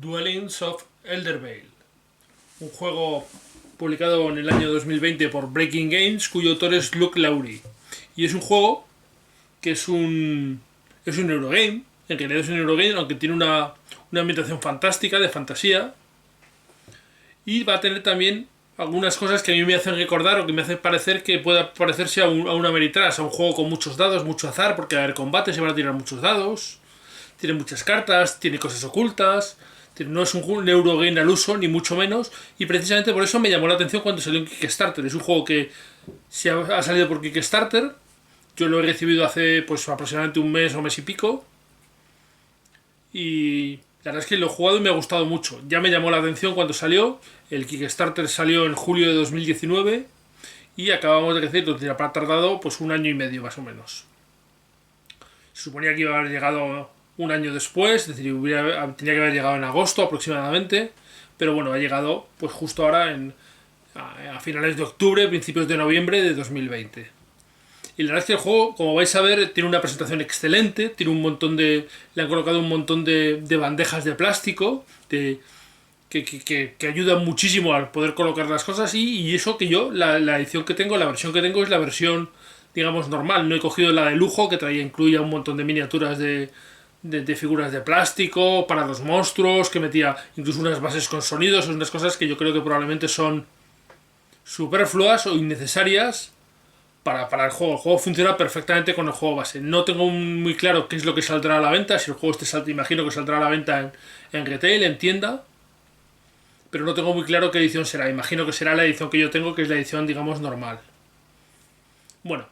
Dwellings of Eldervale, un juego publicado en el año 2020 por Breaking Games, cuyo autor es Luke Lawrie. Y es un juego que es un Eurogame, en realidad es un Eurogame, aunque tiene una ambientación fantástica, de fantasía. Y va a tener también algunas cosas que a mí me hacen recordar o que me hacen parecer que pueda parecerse a una Ameritrash, a un juego con muchos dados, mucho azar, porque va a haber combate, se van a tirar muchos dados, tiene muchas cartas, tiene cosas ocultas, no es un Eurogame al uso, ni mucho menos, y precisamente por eso me llamó la atención cuando salió en Kickstarter. Es un juego que ha salido por Kickstarter, yo lo he recibido hace pues aproximadamente un mes o mes y pico, y la verdad es que lo he jugado y me ha gustado mucho. Ya me llamó la atención cuando salió. El Kickstarter salió en julio de 2019 y acabamos de decir que ha tardado pues un año y medio más o menos. Se suponía que iba a haber llegado un año después, es decir, tenía que haber llegado en agosto aproximadamente, pero bueno, ha llegado pues justo ahora a finales de octubre, principios de noviembre de 2020. Y la verdad es que el juego, como vais a ver, tiene una presentación excelente, tiene le han colocado un montón de bandejas de plástico que ayudan muchísimo a poder colocar las cosas y eso que yo, la edición que tengo, la versión que tengo es la versión, digamos, normal. No he cogido la de lujo que incluía un montón de miniaturas de figuras de plástico para los monstruos, que metía incluso unas bases con sonidos, unas cosas que yo creo que probablemente son superfluas o innecesarias para el juego. El juego funciona perfectamente con el juego base. No tengo muy claro qué es lo que saldrá a la venta. Si el juego imagino que saldrá a la venta en retail, en tienda, pero no tengo muy claro qué edición será. Imagino que será la edición que yo tengo, que es la edición, digamos, normal. Bueno,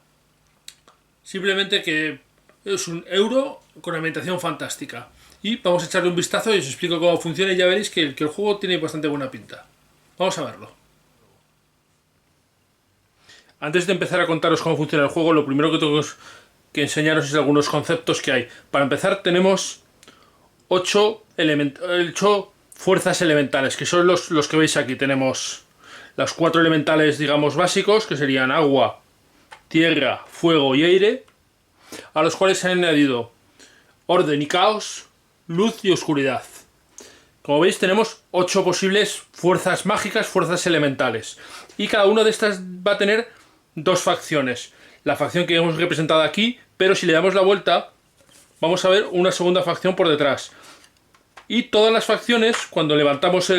simplemente que es un euro con ambientación fantástica. Y vamos a echarle un vistazo y os explico cómo funciona y ya veréis que el juego tiene bastante buena pinta. Vamos a verlo. Antes de empezar a contaros cómo funciona el juego, lo primero que tengo que enseñaros es algunos conceptos que hay. Para empezar, tenemos 8 fuerzas elementales, que son los que veis aquí. Tenemos los 4 elementales, digamos, básicos, que serían agua, tierra, fuego y aire, a los cuales se han añadido orden y caos, luz y oscuridad. Como veis, tenemos 8 posibles fuerzas mágicas, fuerzas elementales. Y cada una de estas va a tener 2 facciones. La facción que hemos representado aquí, pero si le damos la vuelta, vamos a ver una segunda facción por detrás. Y todas las facciones, cuando levantamos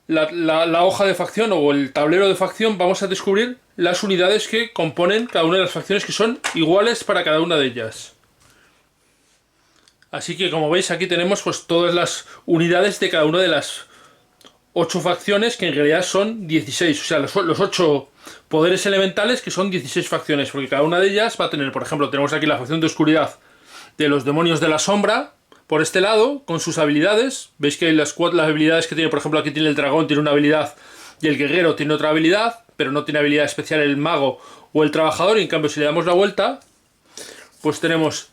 la hoja de facción o el tablero de facción, vamos a descubrir las unidades que componen cada una de las facciones, que son iguales para cada una de ellas. Así que, como veis, aquí tenemos pues todas las unidades de cada una de las 8 facciones, que en realidad son 16, o sea, los 8 poderes elementales, que son 16 facciones, porque cada una de ellas va a tener, por ejemplo, tenemos aquí la facción de oscuridad de los demonios de la sombra, por este lado, con sus habilidades. Veis que las habilidades que tiene, por ejemplo, aquí tiene el dragón, tiene una habilidad, y el guerrero tiene otra habilidad, pero no tiene habilidad especial el mago o el trabajador, y en cambio si le damos la vuelta, pues tenemos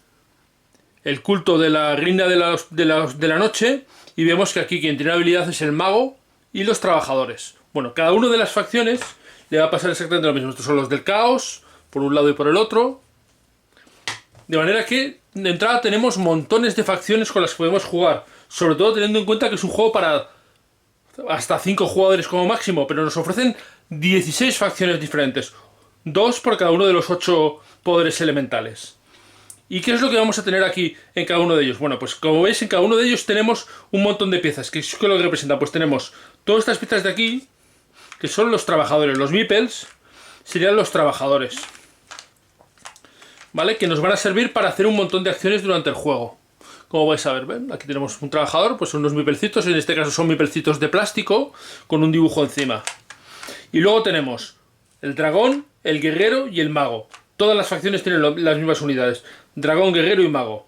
el culto de la reina de la noche, y vemos que aquí quien tiene habilidad es el mago y los trabajadores. Bueno, cada una de las facciones le va a pasar exactamente lo mismo. Estos son los del caos, por un lado y por el otro. De manera que, de entrada, tenemos montones de facciones con las que podemos jugar. Sobre todo teniendo en cuenta que es un juego para hasta 5 jugadores como máximo, pero nos ofrecen 16 facciones diferentes. 2 por cada uno de los 8 poderes elementales. ¿Y qué es lo que vamos a tener aquí en cada uno de ellos? Bueno, pues como veis, en cada uno de ellos tenemos un montón de piezas. ¿Qué es lo que representan? Pues tenemos todas estas piezas de aquí, que son los trabajadores. Los meeples serían los trabajadores, ¿vale? Que nos van a servir para hacer un montón de acciones durante el juego. Como vais a ver, ¿ven? Aquí tenemos un trabajador, pues son unos meeplecitos, en este caso son meeplecitos de plástico, con un dibujo encima. Y luego tenemos el dragón, el guerrero y el mago. Todas las facciones tienen las mismas unidades. Dragón, guerrero y mago.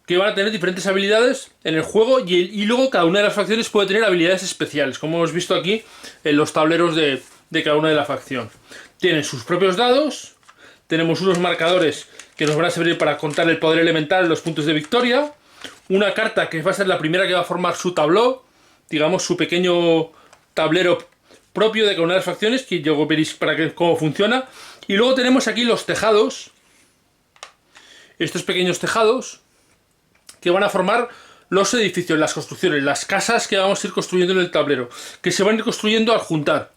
Que van a tener diferentes habilidades en el juego y luego cada una de las facciones puede tener habilidades especiales, como hemos visto aquí en los tableros de cada una de la facción. Tienen sus propios dados, tenemos unos marcadores que nos van a servir para contar el poder elemental, los puntos de victoria, una carta que va a ser la primera que va a formar su tabló, digamos su pequeño tablero propio de cada una de las facciones, que luego veréis cómo funciona. Y luego tenemos aquí los tejados, estos pequeños tejados, que van a formar los edificios, las construcciones, las casas que vamos a ir construyendo en el tablero, que se van a ir construyendo al juntar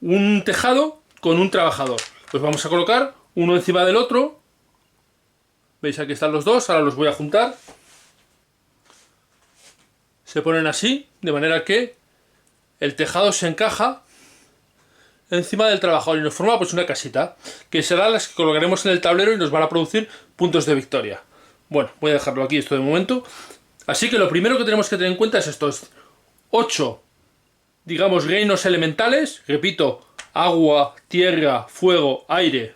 un tejado con un trabajador. Los vamos a colocar uno encima del otro. ¿Veis? Aquí están los dos, ahora los voy a juntar. Se ponen así, de manera que el tejado se encaja encima del trabajador y nos forma pues una casita, que serán las que colocaremos en el tablero y nos van a producir puntos de victoria. Bueno, voy a dejarlo aquí esto de momento. Así que lo primero que tenemos que tener en cuenta es estos 8, digamos, reinos elementales. Repito, agua, tierra, fuego, aire,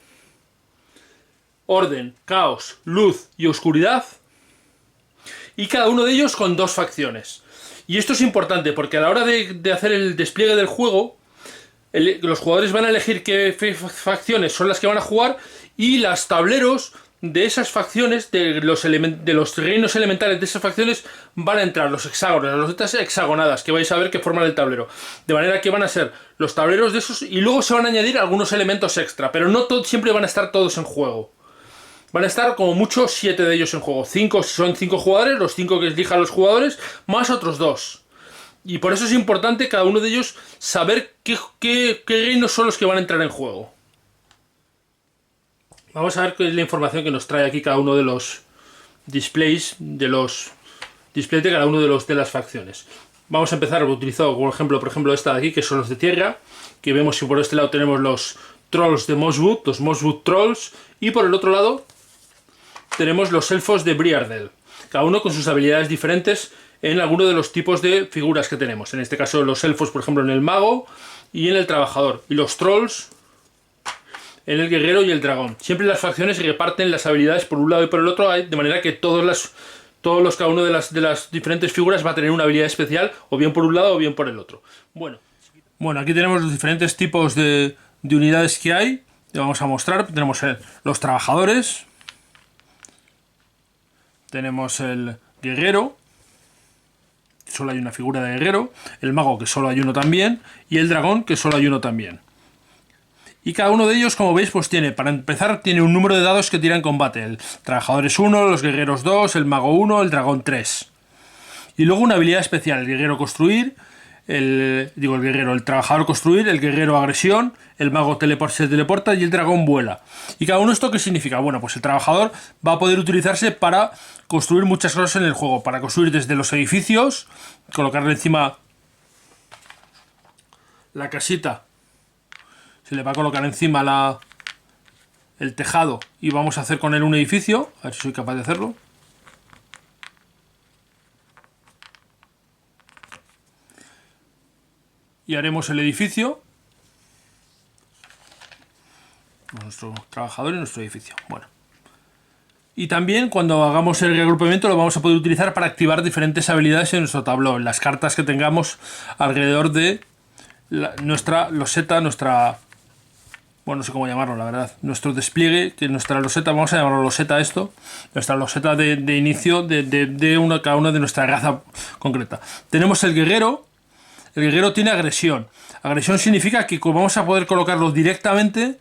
orden, caos, luz y oscuridad. Y cada uno de ellos con 2 facciones. Y esto es importante porque a la hora de hacer el despliegue del juego, los jugadores van a elegir qué facciones son las que van a jugar y los tableros de esas facciones, de los reinos elementales de esas facciones, van a entrar los hexágonos, las losetas hexagonadas que vais a ver que forman el tablero. De manera que van a ser los tableros de esos y luego se van a añadir algunos elementos extra, pero no siempre van a estar todos en juego. Van a estar como mucho 7 de ellos en juego. 5 son 5 jugadores, los 5 que elijan los jugadores, más otros 2. Y por eso es importante cada uno de ellos saber qué reinos son los que van a entrar en juego. Vamos a ver qué es la información que nos trae aquí cada uno de los displays, de cada uno de las facciones. Vamos a empezar utilizando por ejemplo esta de aquí, que son los de tierra, que vemos que por este lado tenemos los trolls de Mosswood, los Mosswood Trolls, y por el otro lado tenemos los elfos de Briardell, cada uno con sus habilidades diferentes en alguno de los tipos de figuras que tenemos. En este caso los elfos, por ejemplo, en el mago y en el trabajador, y los trolls en el guerrero y el dragón. Siempre las facciones reparten las habilidades por un lado y por el otro, de manera que cada uno de las diferentes figuras va a tener una habilidad especial, o bien por un lado o bien por el otro. Bueno, aquí tenemos los diferentes tipos de unidades que hay. Le vamos a mostrar. Tenemos los trabajadores, tenemos el guerrero, solo hay una figura de guerrero, el mago, que solo hay uno también, y el dragón, que solo hay uno también. Y cada uno de ellos, como veis, pues para empezar, tiene un número de dados que tira en combate. El trabajador es 1, los guerreros 2, el mago 1, el dragón 3. Y luego una habilidad especial: el guerrero construir, el trabajador construir, el guerrero agresión, el mago se teleporta y el dragón vuela. ¿Y cada uno esto qué significa? Bueno, pues el trabajador va a poder utilizarse para construir muchas cosas en el juego. Para construir desde los edificios, colocarle encima la casita. Se le va a colocar encima el tejado y vamos a hacer con él un edificio. A ver si soy capaz de hacerlo. Y haremos el edificio. Nuestro trabajador y nuestro edificio. Bueno. Y también cuando hagamos el reagrupamiento lo vamos a poder utilizar para activar diferentes habilidades en nuestro tablón. Las cartas que tengamos alrededor de nuestra loseta, bueno, no sé cómo llamarlo, la verdad. Nuestro despliegue, que nuestra loseta, vamos a llamarlo loseta esto, nuestra loseta de inicio de cada una de nuestra raza concreta. Tenemos el guerrero. El guerrero tiene agresión. Agresión significa que vamos a poder colocarlo directamente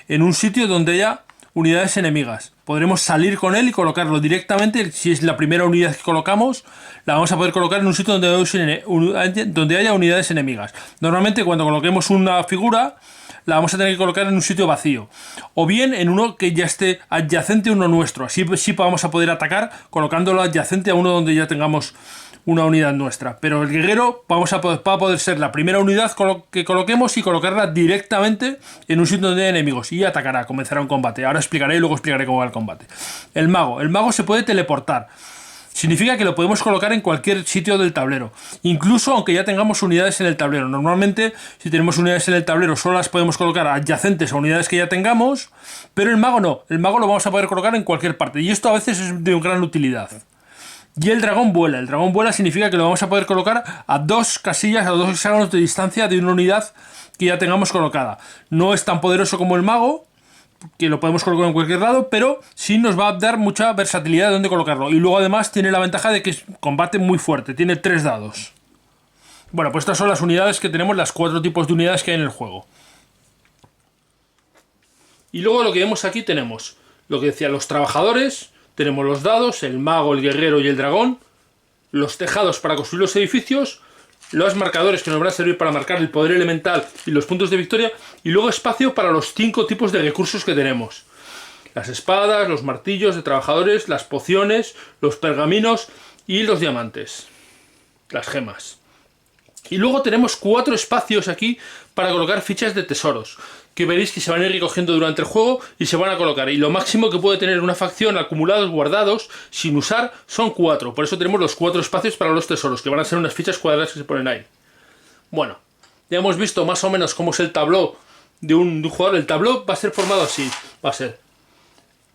en un sitio donde haya unidades enemigas. Podremos salir con él y colocarlo directamente. Si es la primera unidad que colocamos, la vamos a poder colocar en un sitio donde haya unidades enemigas. Normalmente cuando coloquemos una figura, la vamos a tener que colocar en un sitio vacío, o bien en uno que ya esté adyacente a uno nuestro. Así sí vamos a poder atacar colocándolo adyacente a uno donde ya tengamos una unidad nuestra. Pero el guerrero va a poder ser la primera unidad que coloquemos y colocarla directamente en un sitio donde hay enemigos, y atacará, comenzará un combate. Ahora explicaré y luego explicaré cómo va el combate. El mago se puede teleportar. Significa que lo podemos colocar en cualquier sitio del tablero, incluso aunque ya tengamos unidades en el tablero. Normalmente, si tenemos unidades en el tablero, solo las podemos colocar adyacentes a unidades que ya tengamos, pero el mago no. El mago lo vamos a poder colocar en cualquier parte, y esto a veces es de gran utilidad. Y el dragón vuela. El dragón vuela significa que lo vamos a poder colocar a 2 casillas, a 2 hexágonos de distancia de una unidad que ya tengamos colocada. No es tan poderoso como el mago, que lo podemos colocar en cualquier lado, pero sí nos va a dar mucha versatilidad de dónde colocarlo. Y luego además tiene la ventaja de que es combate muy fuerte, tiene 3 dados. Bueno, pues estas son las unidades que tenemos, las 4 tipos de unidades que hay en el juego. Y luego lo que vemos aquí tenemos lo que decía, los trabajadores, tenemos los dados, el mago, el guerrero y el dragón. los tejados para construir los edificios, los marcadores que nos van a servir para marcar el poder elemental y los puntos de victoria, y luego espacio para los 5 tipos de recursos que tenemos. Las espadas, los martillos de trabajadores, las pociones, los pergaminos y los diamantes, las gemas. Y luego tenemos 4 espacios aquí para colocar fichas de tesoros, que veréis que se van a ir recogiendo durante el juego y se van a colocar. Y lo máximo que puede tener una facción acumulados, guardados, sin usar, son 4. Por eso tenemos los 4 espacios para los tesoros, que van a ser unas fichas cuadradas que se ponen ahí. Bueno, ya hemos visto más o menos cómo es el tabló de un jugador. El tabló va a ser formado así. Va a ser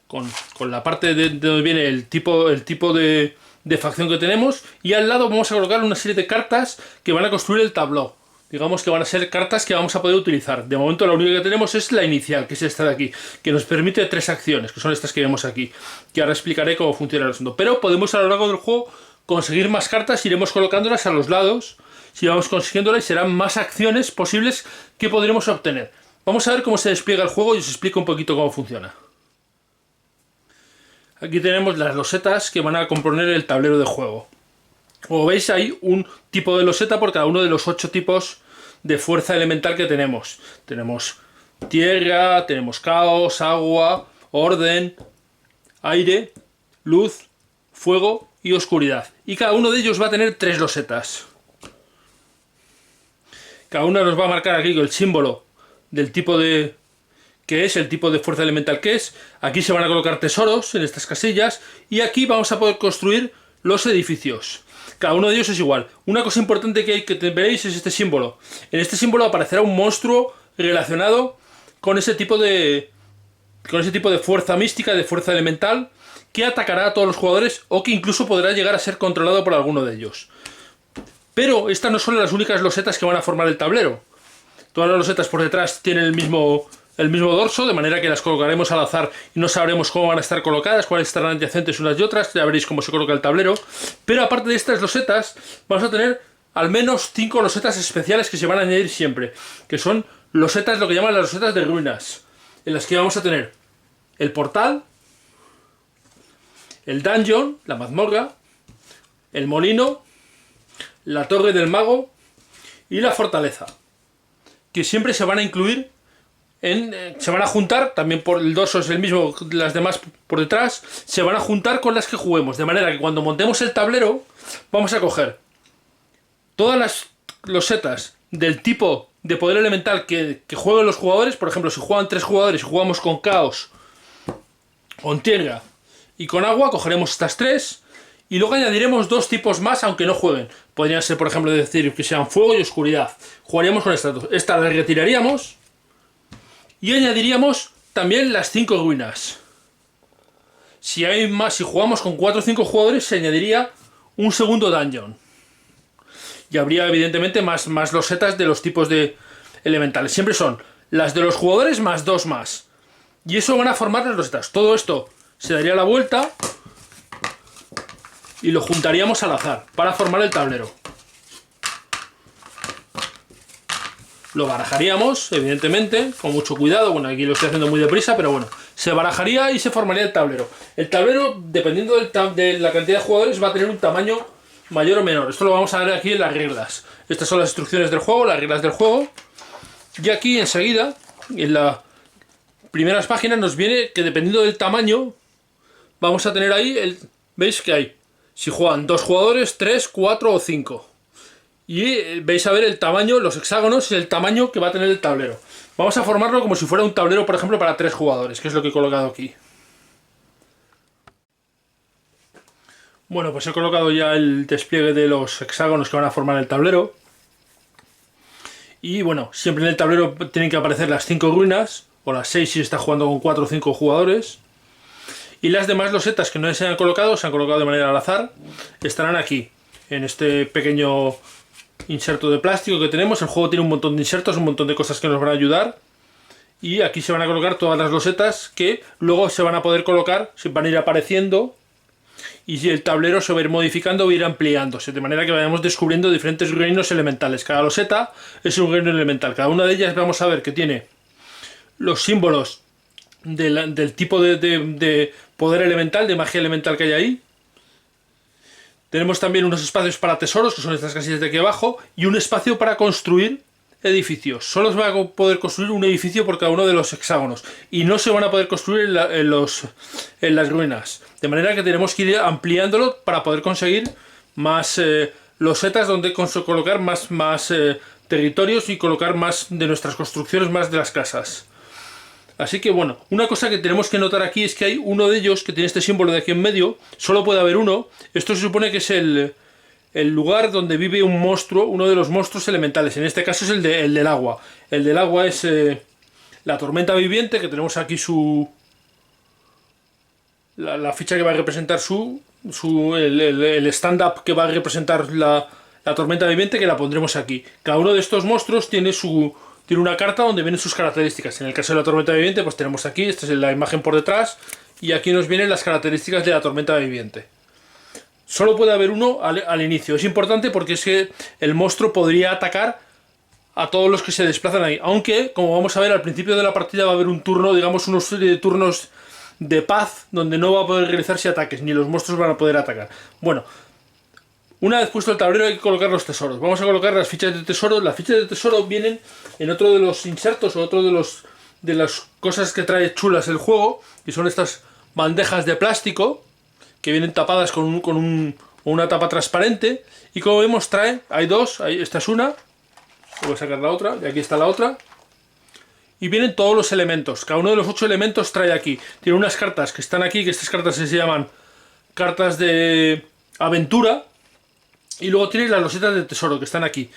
con la parte de donde viene el tipo de facción que tenemos, y al lado vamos a colocar una serie de cartas que van a construir el tabló. Digamos que van a ser cartas que vamos a poder utilizar. De momento la única que tenemos es la inicial, que es esta de aquí, que nos permite 3 acciones, que son estas que vemos aquí, que ahora explicaré cómo funciona el asunto. Pero podemos a lo largo del juego conseguir más cartas, iremos colocándolas a los lados, si vamos consiguiéndolas, y serán más acciones posibles que podremos obtener. Vamos a ver cómo se despliega el juego y os explico un poquito cómo funciona. Aquí tenemos las losetas que van a componer el tablero de juego. Como veis, hay un tipo de loseta por cada uno de los 8 tipos de fuerza elemental que tenemos. Tenemos tierra, tenemos caos, agua, orden, aire, luz, fuego y oscuridad. Y cada uno de ellos va a tener 3 losetas. Cada una nos va a marcar aquí el símbolo del tipo de... que es el tipo de fuerza elemental que es. Aquí se van a colocar tesoros en estas casillas, y aquí vamos a poder construir los edificios. Cada uno de ellos es igual. Una cosa importante que veréis es este símbolo. En este símbolo aparecerá un monstruo relacionado con ese tipo de fuerza mística, de fuerza elemental, que atacará a todos los jugadores, o que incluso podrá llegar a ser controlado por alguno de ellos. Pero estas no son las únicas losetas que van a formar el tablero. Todas las losetas por detrás tienen el mismo dorso, de manera que las colocaremos al azar y no sabremos cómo van a estar colocadas, cuáles estarán adyacentes unas y otras. Ya veréis cómo se coloca el tablero. Pero aparte de estas losetas, vamos a tener al menos 5 losetas especiales que se van a añadir siempre, que son losetas, lo que llaman las losetas de ruinas, en las que vamos a tener el portal, el dungeon, la mazmorra, el molino, la torre del mago y la fortaleza, que siempre se van a incluir se van a juntar, también por el dorso es el mismo, las demás por detrás, se van a juntar con las que juguemos, de manera que cuando montemos el tablero vamos a coger todas las losetas del tipo de poder elemental que jueguen los jugadores. Por ejemplo, si juegan 3 jugadores y jugamos con caos, con tierra y con agua, cogeremos estas 3, y luego añadiremos 2 tipos más aunque no jueguen. Podrían ser, por ejemplo, decir que sean fuego y oscuridad. Jugaríamos con estas 2. Estas las retiraríamos y añadiríamos también las 5 ruinas. Si jugamos con 4 o 5 jugadores, se añadiría un segundo dungeon. Y habría evidentemente más losetas de los tipos de elementales. Siempre son las de los jugadores más 2 más. Y eso van a formar las losetas. Todo esto se daría la vuelta y lo juntaríamos al azar para formar el tablero. Lo barajaríamos, evidentemente, con mucho cuidado. Bueno, aquí lo estoy haciendo muy deprisa, pero bueno, se barajaría y se formaría el tablero. El tablero, dependiendo de la cantidad de jugadores, va a tener un tamaño mayor o menor. Esto lo vamos a ver aquí en las reglas. Estas son las instrucciones del juego, las reglas del juego. Y aquí enseguida, en las primeras páginas, nos viene que dependiendo del tamaño, vamos a tener ahí, veis que hay, si juegan 2 jugadores, 3, 4 o 5. Y vais a ver el tamaño, los hexágonos y el tamaño que va a tener el tablero. Vamos a formarlo como si fuera un tablero, por ejemplo, para 3 jugadores, que es lo que he colocado aquí. Bueno, pues he colocado ya el despliegue de los hexágonos que van a formar el tablero. Y bueno, siempre en el tablero tienen que aparecer las 5 ruinas, o las 6 si está jugando con 4 o 5 jugadores. Y las demás losetas que no se han colocado de manera al azar, estarán aquí, en este pequeño inserto de plástico que tenemos. El juego tiene un montón de insertos, un montón de cosas que nos van a ayudar. Y aquí se van a colocar todas las losetas que luego se van a poder colocar, se van a ir apareciendo. Y el tablero se va a ir modificando o ir ampliándose, de manera que vayamos descubriendo diferentes reinos elementales. Cada loseta es un reino elemental. Cada una de ellas vamos a ver que tiene los símbolos del tipo de poder elemental, de magia elemental que hay ahí. Tenemos también unos espacios para tesoros, que son estas casillas de aquí abajo, y un espacio para construir edificios. Solo se va a poder construir un edificio por cada uno de los hexágonos, y no se van a poder construir en las ruinas. De manera que tenemos que ir ampliándolo para poder conseguir más losetas donde colocar más territorios y colocar más de nuestras construcciones, más de las casas. Así que bueno, una cosa que tenemos que notar aquí es que hay uno de ellos que tiene este símbolo de aquí en medio, solo puede haber uno. Esto se supone que es el lugar donde vive un monstruo, uno de los monstruos elementales. En este caso es el del agua. El del agua es la tormenta viviente, que tenemos aquí la ficha que va a representar el stand-up que va a representar la tormenta viviente, que la pondremos aquí. Cada uno de estos monstruos tiene una carta donde vienen sus características. En el caso de la tormenta viviente, pues tenemos aquí, esta es la imagen por detrás, y aquí nos vienen las características de la tormenta viviente. Solo puede haber uno al inicio. Es importante porque es que el monstruo podría atacar a todos los que se desplazan ahí. Aunque, como vamos a ver, al principio de la partida va a haber un turno, digamos, una serie de turnos de paz, donde no va a poder realizarse ataques, ni los monstruos van a poder atacar. Bueno, una vez puesto el tablero hay que colocar los tesoros. Vamos a colocar las fichas de tesoro. Las fichas de tesoro vienen en otro de los insertos o otro de las cosas que trae chulas el juego, y son estas bandejas de plástico que vienen tapadas con una tapa transparente, y como vemos hay dos, esta es una, voy a sacar la otra, y aquí está la otra, y vienen todos los elementos. Cada uno de los 8 elementos trae aquí. Tiene unas cartas que están aquí, que estas cartas se llaman cartas de aventura. Y luego tienes las losetas de tesoro que están aquí.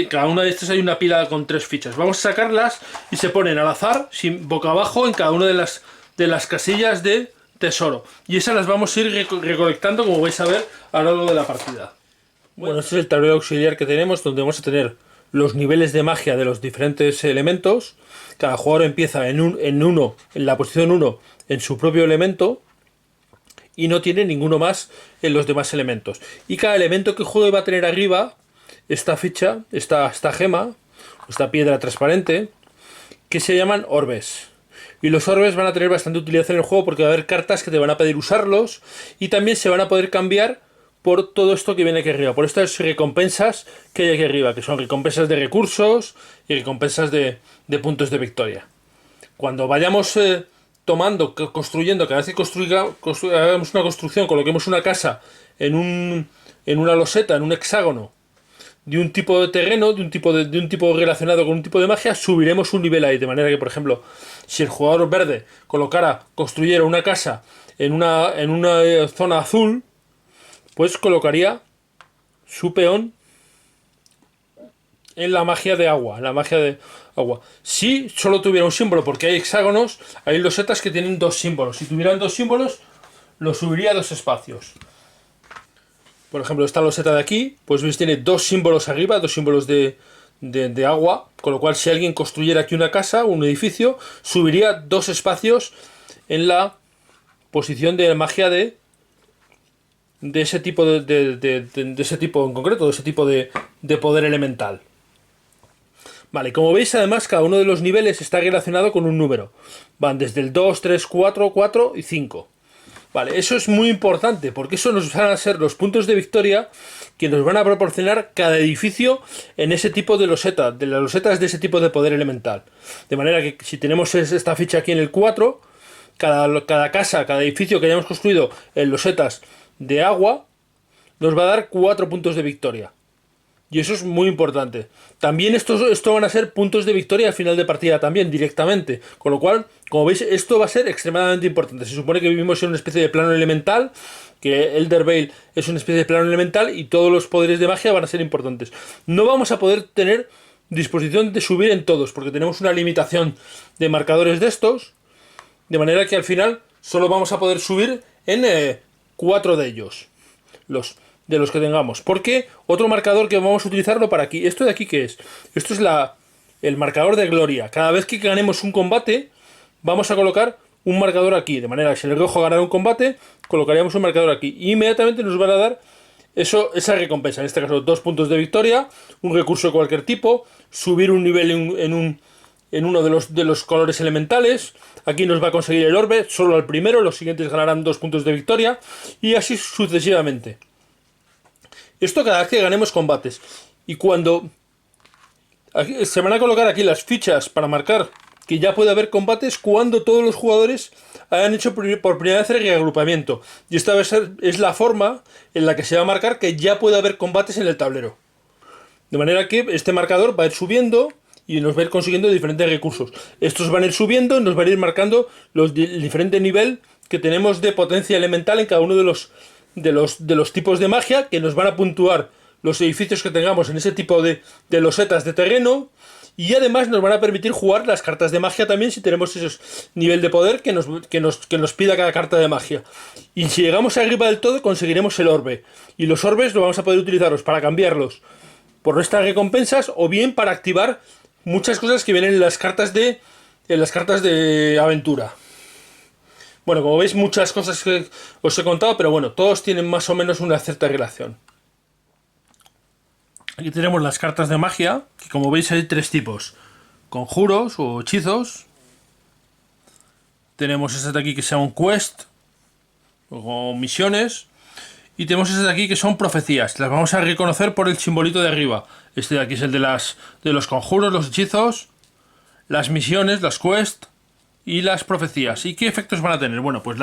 Cada una de estas hay una pila con 3 fichas. Vamos a sacarlas y se ponen al azar, boca abajo, en cada una de las casillas de tesoro. Y esas las vamos a ir recolectando, como vais a ver a lo largo de la partida. Bueno, este es el tablero auxiliar que tenemos, donde vamos a tener los niveles de magia de los diferentes elementos. Cada jugador empieza en la posición 1 en su propio elemento, y no tiene ninguno más en los demás elementos. Y cada elemento que juegue va a tener arriba esta ficha, esta gema, esta piedra transparente, que se llaman orbes. Y los orbes van a tener bastante utilidad en el juego, porque va a haber cartas que te van a pedir usarlos, y también se van a poder cambiar por todo esto que viene aquí arriba, por estas recompensas que hay aquí arriba, que son recompensas de recursos y recompensas de puntos de victoria. Cuando vayamos construyendo, cada vez que hagamos una construcción, coloquemos una casa en una loseta, en un hexágono, de un tipo de terreno, de un tipo relacionado con un tipo de magia, subiremos un nivel ahí. De manera que, por ejemplo, si el jugador verde construyera una casa en una zona azul, pues colocaría su peón en la magia de agua, Si solo tuviera un símbolo, porque hay hexágonos, hay losetas que tienen 2 símbolos. Si tuvieran 2 símbolos, lo subiría a 2 espacios. Por ejemplo, esta loseta de aquí, pues veis, tiene 2 símbolos arriba, 2 símbolos de agua, con lo cual si alguien construyera aquí una casa, un edificio, subiría 2 espacios en la posición de magia de ese tipo de ese tipo en concreto, de ese tipo de poder elemental. Vale, como veis, además, cada uno de los niveles está relacionado con un número. Van desde el 2, 3, 4, 4 y 5. Vale, eso es muy importante, porque eso nos van a ser los puntos de victoria que nos van a proporcionar cada edificio en ese tipo de loseta, de las losetas de ese tipo de poder elemental. De manera que si tenemos esta ficha aquí en el 4, cada casa, cada edificio que hayamos construido en losetas de agua, nos va a dar 4 puntos de victoria. Y eso es muy importante. También esto van a ser puntos de victoria al final de partida también, directamente. Con lo cual, como veis, esto va a ser extremadamente importante. Se supone que vivimos en una especie de plano elemental, que Elder Veil es una especie de plano elemental, y todos los poderes de magia van a ser importantes. No vamos a poder tener disposición de subir en todos, porque tenemos una limitación de marcadores de estos, de manera que al final solo vamos a poder subir en 4 de ellos. De los que tengamos. Porque otro marcador que vamos a utilizarlo para aquí. ¿Esto de aquí qué es? Esto es el marcador de gloria. Cada vez que ganemos un combate, vamos a colocar un marcador aquí. De manera que si el rojo ganara un combate, colocaríamos un marcador aquí. Y inmediatamente nos van a dar esa recompensa. En este caso, 2 puntos de victoria, un recurso de cualquier tipo, subir un nivel en uno de los colores elementales. Aquí nos va a conseguir el orbe, solo al primero. Los siguientes ganarán 2 puntos de victoria. Y así sucesivamente. Esto cada vez que ganemos combates. Y cuando se van a colocar aquí las fichas para marcar que ya puede haber combates cuando todos los jugadores hayan hecho por primera vez el reagrupamiento. Y esta es la forma en la que se va a marcar que ya puede haber combates en el tablero. De manera que este marcador va a ir subiendo y nos va a ir consiguiendo diferentes recursos. Estos van a ir subiendo y nos van a ir marcando el diferente nivel que tenemos de potencia elemental en cada uno de los tipos de magia, que nos van a puntuar los edificios que tengamos en ese tipo de losetas de terreno. Y además nos van a permitir jugar las cartas de magia también si tenemos ese nivel de poder que nos pida cada carta de magia. Y si llegamos arriba del todo conseguiremos el orbe. Y los orbes lo vamos a poder utilizarlos para cambiarlos por nuestras recompensas o bien para activar muchas cosas que vienen en las cartas de aventura. Bueno, como veis, muchas cosas que os he contado, pero bueno, todos tienen más o menos una cierta relación. Aquí tenemos las cartas de magia, que como veis hay tres tipos: conjuros o hechizos. Tenemos este de aquí que se llama un quest, o misiones. Y tenemos este de aquí que son profecías. Las vamos a reconocer por el simbolito de arriba. Este de aquí es el de los conjuros, los hechizos, las misiones, las quests y las profecías. ¿Y qué efectos van a tener? Bueno, pues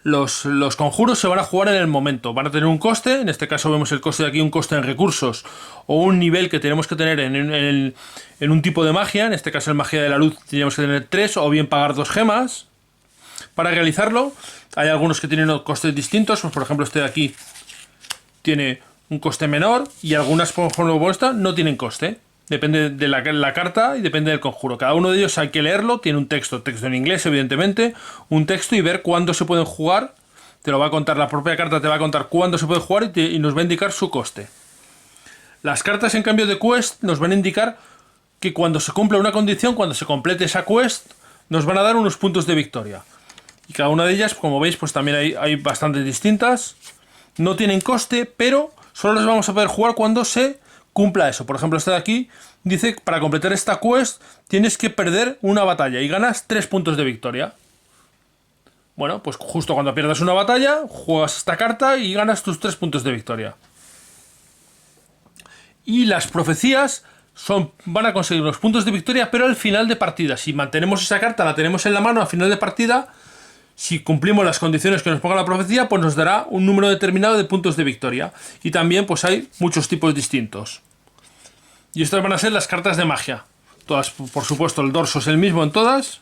los conjuros se van a jugar en el momento. Van a tener un coste. En este caso vemos el coste de aquí, un coste en recursos o un nivel que tenemos que tener en un tipo de magia. En este caso en magia de la luz tendríamos que tener 3 o bien pagar 2 gemas. Para realizarlo hay algunos que tienen costes distintos. Pues por ejemplo este de aquí tiene un coste menor y algunas, por ejemplo esta, no tienen coste. Depende de la carta y depende del conjuro. Cada uno de ellos hay que leerlo. Tiene un texto en inglés, evidentemente. Un texto y ver cuándo se pueden jugar. Te lo va a contar la propia carta, te va a contar cuándo se puede jugar y nos va a indicar su coste. Las cartas, en cambio, de quest nos van a indicar que cuando se cumpla una condición, cuando se complete esa quest, nos van a dar unos puntos de victoria. Y cada una de ellas, como veis, pues también hay bastantes distintas. No tienen coste, pero solo las vamos a poder jugar cuando se cumpla eso. Por ejemplo, esta de aquí dice que para completar esta quest tienes que perder una batalla y ganas 3 puntos de victoria. Bueno, pues justo cuando pierdas una batalla, juegas esta carta y ganas tus 3 puntos de victoria. Y las profecías van a conseguir los puntos de victoria, pero al final de partida. Si mantenemos esa carta, la tenemos en la mano al final de partida, si cumplimos las condiciones que nos ponga la profecía, pues nos dará un número determinado de puntos de victoria. Y también pues hay muchos tipos distintos. Y estas van a ser las cartas de magia. Todas, por supuesto, el dorso es el mismo en todas.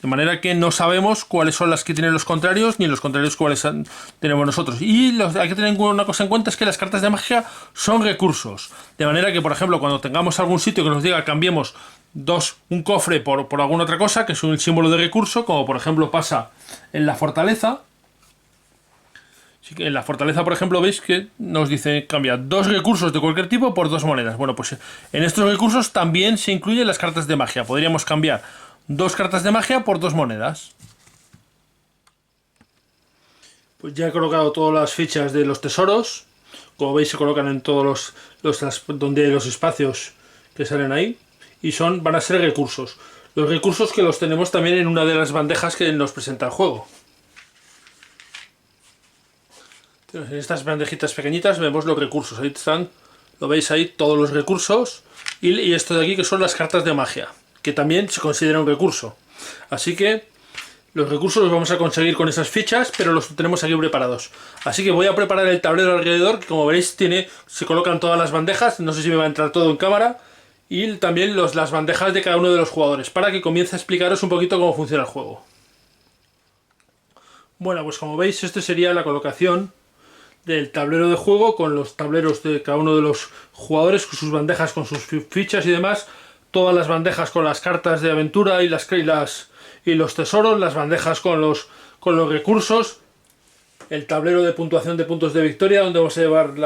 De manera que no sabemos cuáles son las que tienen los contrarios, ni los contrarios cuáles tenemos nosotros. Y hay que tener una cosa en cuenta, es que las cartas de magia son recursos. De manera que, por ejemplo, cuando tengamos algún sitio que nos diga cambiemos un cofre por alguna otra cosa, que es un símbolo de recurso, como por ejemplo pasa en la fortaleza. En la fortaleza, por ejemplo, veis que nos dice cambia 2 recursos de cualquier tipo por 2 monedas. Bueno, pues en estos recursos también se incluyen las cartas de magia. Podríamos cambiar 2 cartas de magia por 2 monedas. Pues ya he colocado todas las fichas de los tesoros. Como veis, se colocan en todos los espacios que salen ahí. Y van a ser recursos. Los recursos que los tenemos también en una de las bandejas que nos presenta el juego. En estas bandejitas pequeñitas vemos los recursos. Ahí están, lo veis ahí, todos los recursos. Y esto de aquí que son las cartas de magia, que también se considera un recurso. Así que los recursos los vamos a conseguir con esas fichas, pero los tenemos aquí preparados. Así que voy a preparar el tablero alrededor, que como veréis se colocan todas las bandejas. No sé si me va a entrar todo en cámara. Y también las bandejas de cada uno de los jugadores, para que comience a explicaros un poquito cómo funciona el juego. Bueno, pues como veis, esta sería la colocación del tablero de juego, con los tableros de cada uno de los jugadores, con sus bandejas, con sus fichas y demás. Todas las bandejas con las cartas de aventura y los tesoros, las bandejas con los recursos, el tablero de puntuación de puntos de victoria, donde vamos a llevar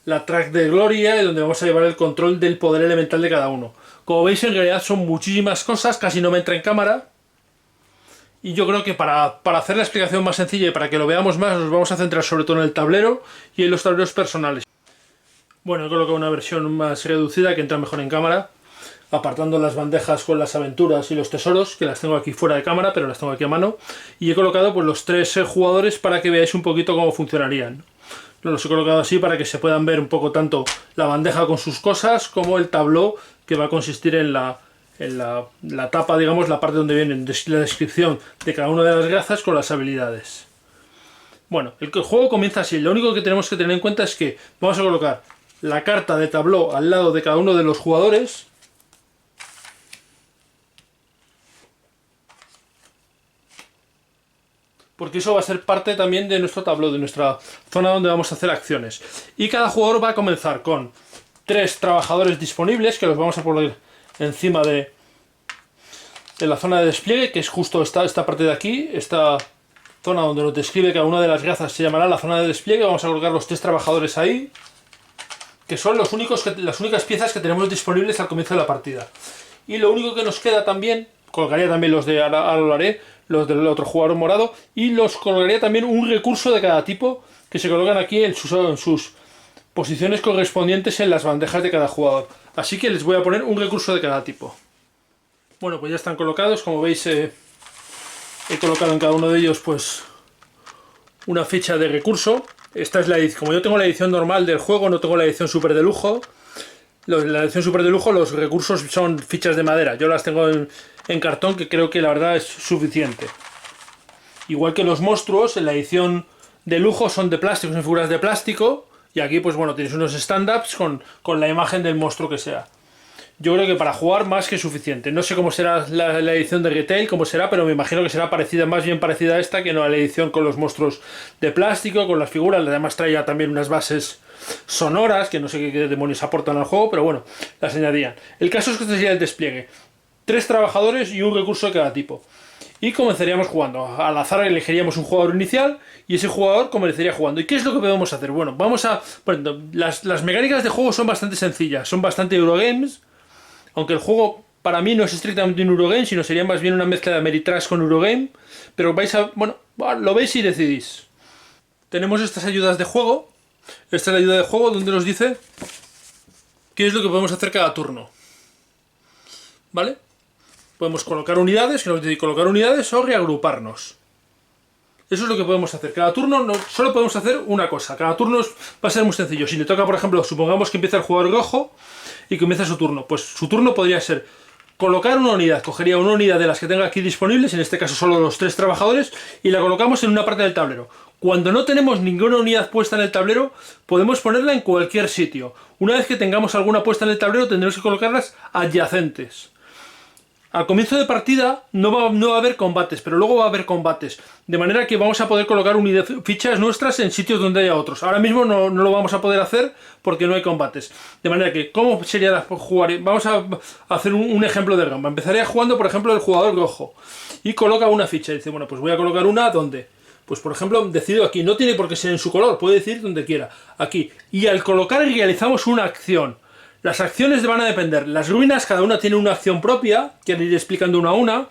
la track de gloria y donde vamos a llevar el control del poder elemental de cada uno. Como veis, en realidad son muchísimas cosas, casi no me entra en cámara. Y yo creo que para hacer la explicación más sencilla y para que lo veamos más, nos vamos a centrar sobre todo en el tablero y en los tableros personales. Bueno, he colocado una versión más reducida que entra mejor en cámara, apartando las bandejas con las aventuras y los tesoros, que las tengo aquí fuera de cámara, pero las tengo aquí a mano. Y he colocado pues los 3 jugadores para que veáis un poquito cómo funcionarían. Los he colocado así para que se puedan ver un poco tanto la bandeja con sus cosas como el tabló, que va a consistir en la tapa, digamos, la parte donde viene la descripción de cada una de las grazas con las habilidades. Bueno, el juego comienza así. Lo único que tenemos que tener en cuenta es que vamos a colocar la carta de tabló al lado de cada uno de los jugadores. Porque eso va a ser parte también de nuestro tabló, de nuestra zona donde vamos a hacer acciones. Y cada jugador va a comenzar con 3 trabajadores disponibles, que los vamos a poner encima de la zona de despliegue, que es justo esta parte de aquí, esta zona donde nos describe cada una de las grazas se llamará la zona de despliegue. Vamos a colocar los 3 trabajadores ahí, que son las únicas piezas que tenemos disponibles al comienzo de la partida. Y lo único que nos queda también, colocaría también los de, ahora lo haré, los del otro jugador morado, y los colocaría también un recurso de cada tipo que se colocan aquí en sus posiciones correspondientes en las bandejas de cada jugador. Así que les voy a poner un recurso de cada tipo. Bueno, pues ya están colocados. Como veis, he colocado en cada uno de ellos pues una ficha de recurso. Esta es como yo tengo la edición normal del juego, no tengo la edición super de lujo. La edición super de lujo, los recursos son fichas de madera. Yo las tengo en cartón, que creo que la verdad es suficiente. Igual que los monstruos, en la edición de lujo son de plástico, son figuras de plástico. Y aquí pues bueno, tienes unos stand-ups con la imagen del monstruo que sea. Yo creo que para jugar más que suficiente. No sé cómo será la edición de retail, cómo será, pero me imagino que será parecida, más bien parecida a esta que no a la edición con los monstruos de plástico, con las figuras. Además traía también unas bases sonoras, que no sé qué demonios aportan al juego, pero bueno, las añadían. El caso es que este sería el despliegue. 3 trabajadores y un recurso de cada tipo. Y comenzaríamos jugando. Al azar elegiríamos un jugador inicial y ese jugador comenzaría jugando. ¿Y qué es lo que podemos hacer? Bueno, las mecánicas de juego son bastante sencillas, son bastante Eurogames. Aunque el juego para mí no es estrictamente un Eurogame, sino sería más bien una mezcla de Ameritrash con Eurogame. Pero lo veis y decidís. Tenemos estas ayudas de juego. Esta es la ayuda de juego donde nos dice qué es lo que podemos hacer cada turno. ¿Vale? Podemos colocar unidades, que nos dice colocar unidades o reagruparnos. Eso es lo que podemos hacer. Cada turno solo podemos hacer una cosa. Cada turno va a ser muy sencillo. Si le toca, por ejemplo, supongamos que empieza el jugador rojo y comienza su turno. Pues su turno podría ser colocar una unidad. Cogería una unidad de las que tenga aquí disponibles, en este caso solo los 3 trabajadores, y la colocamos en una parte del tablero. Cuando no tenemos ninguna unidad puesta en el tablero, podemos ponerla en cualquier sitio. Una vez que tengamos alguna puesta en el tablero, tendremos que colocarlas adyacentes. Al comienzo de partida no va a haber combates, pero luego va a haber combates. De manera que vamos a poder colocar fichas nuestras en sitios donde haya otros. Ahora mismo no lo vamos a poder hacer porque no hay combates. De manera que, ¿cómo sería jugar? Vamos a hacer un ejemplo de gamba. Empezaría jugando, por ejemplo, el jugador rojo. Y coloca una ficha. Y dice, bueno, pues voy a colocar una ¿dónde? Pues por ejemplo, decido aquí. No tiene por qué ser en su color, puede decir donde quiera. Aquí. Y al colocar realizamos una acción. Las acciones van a depender. Las ruinas, cada una tiene una acción propia, que iré explicando una a una.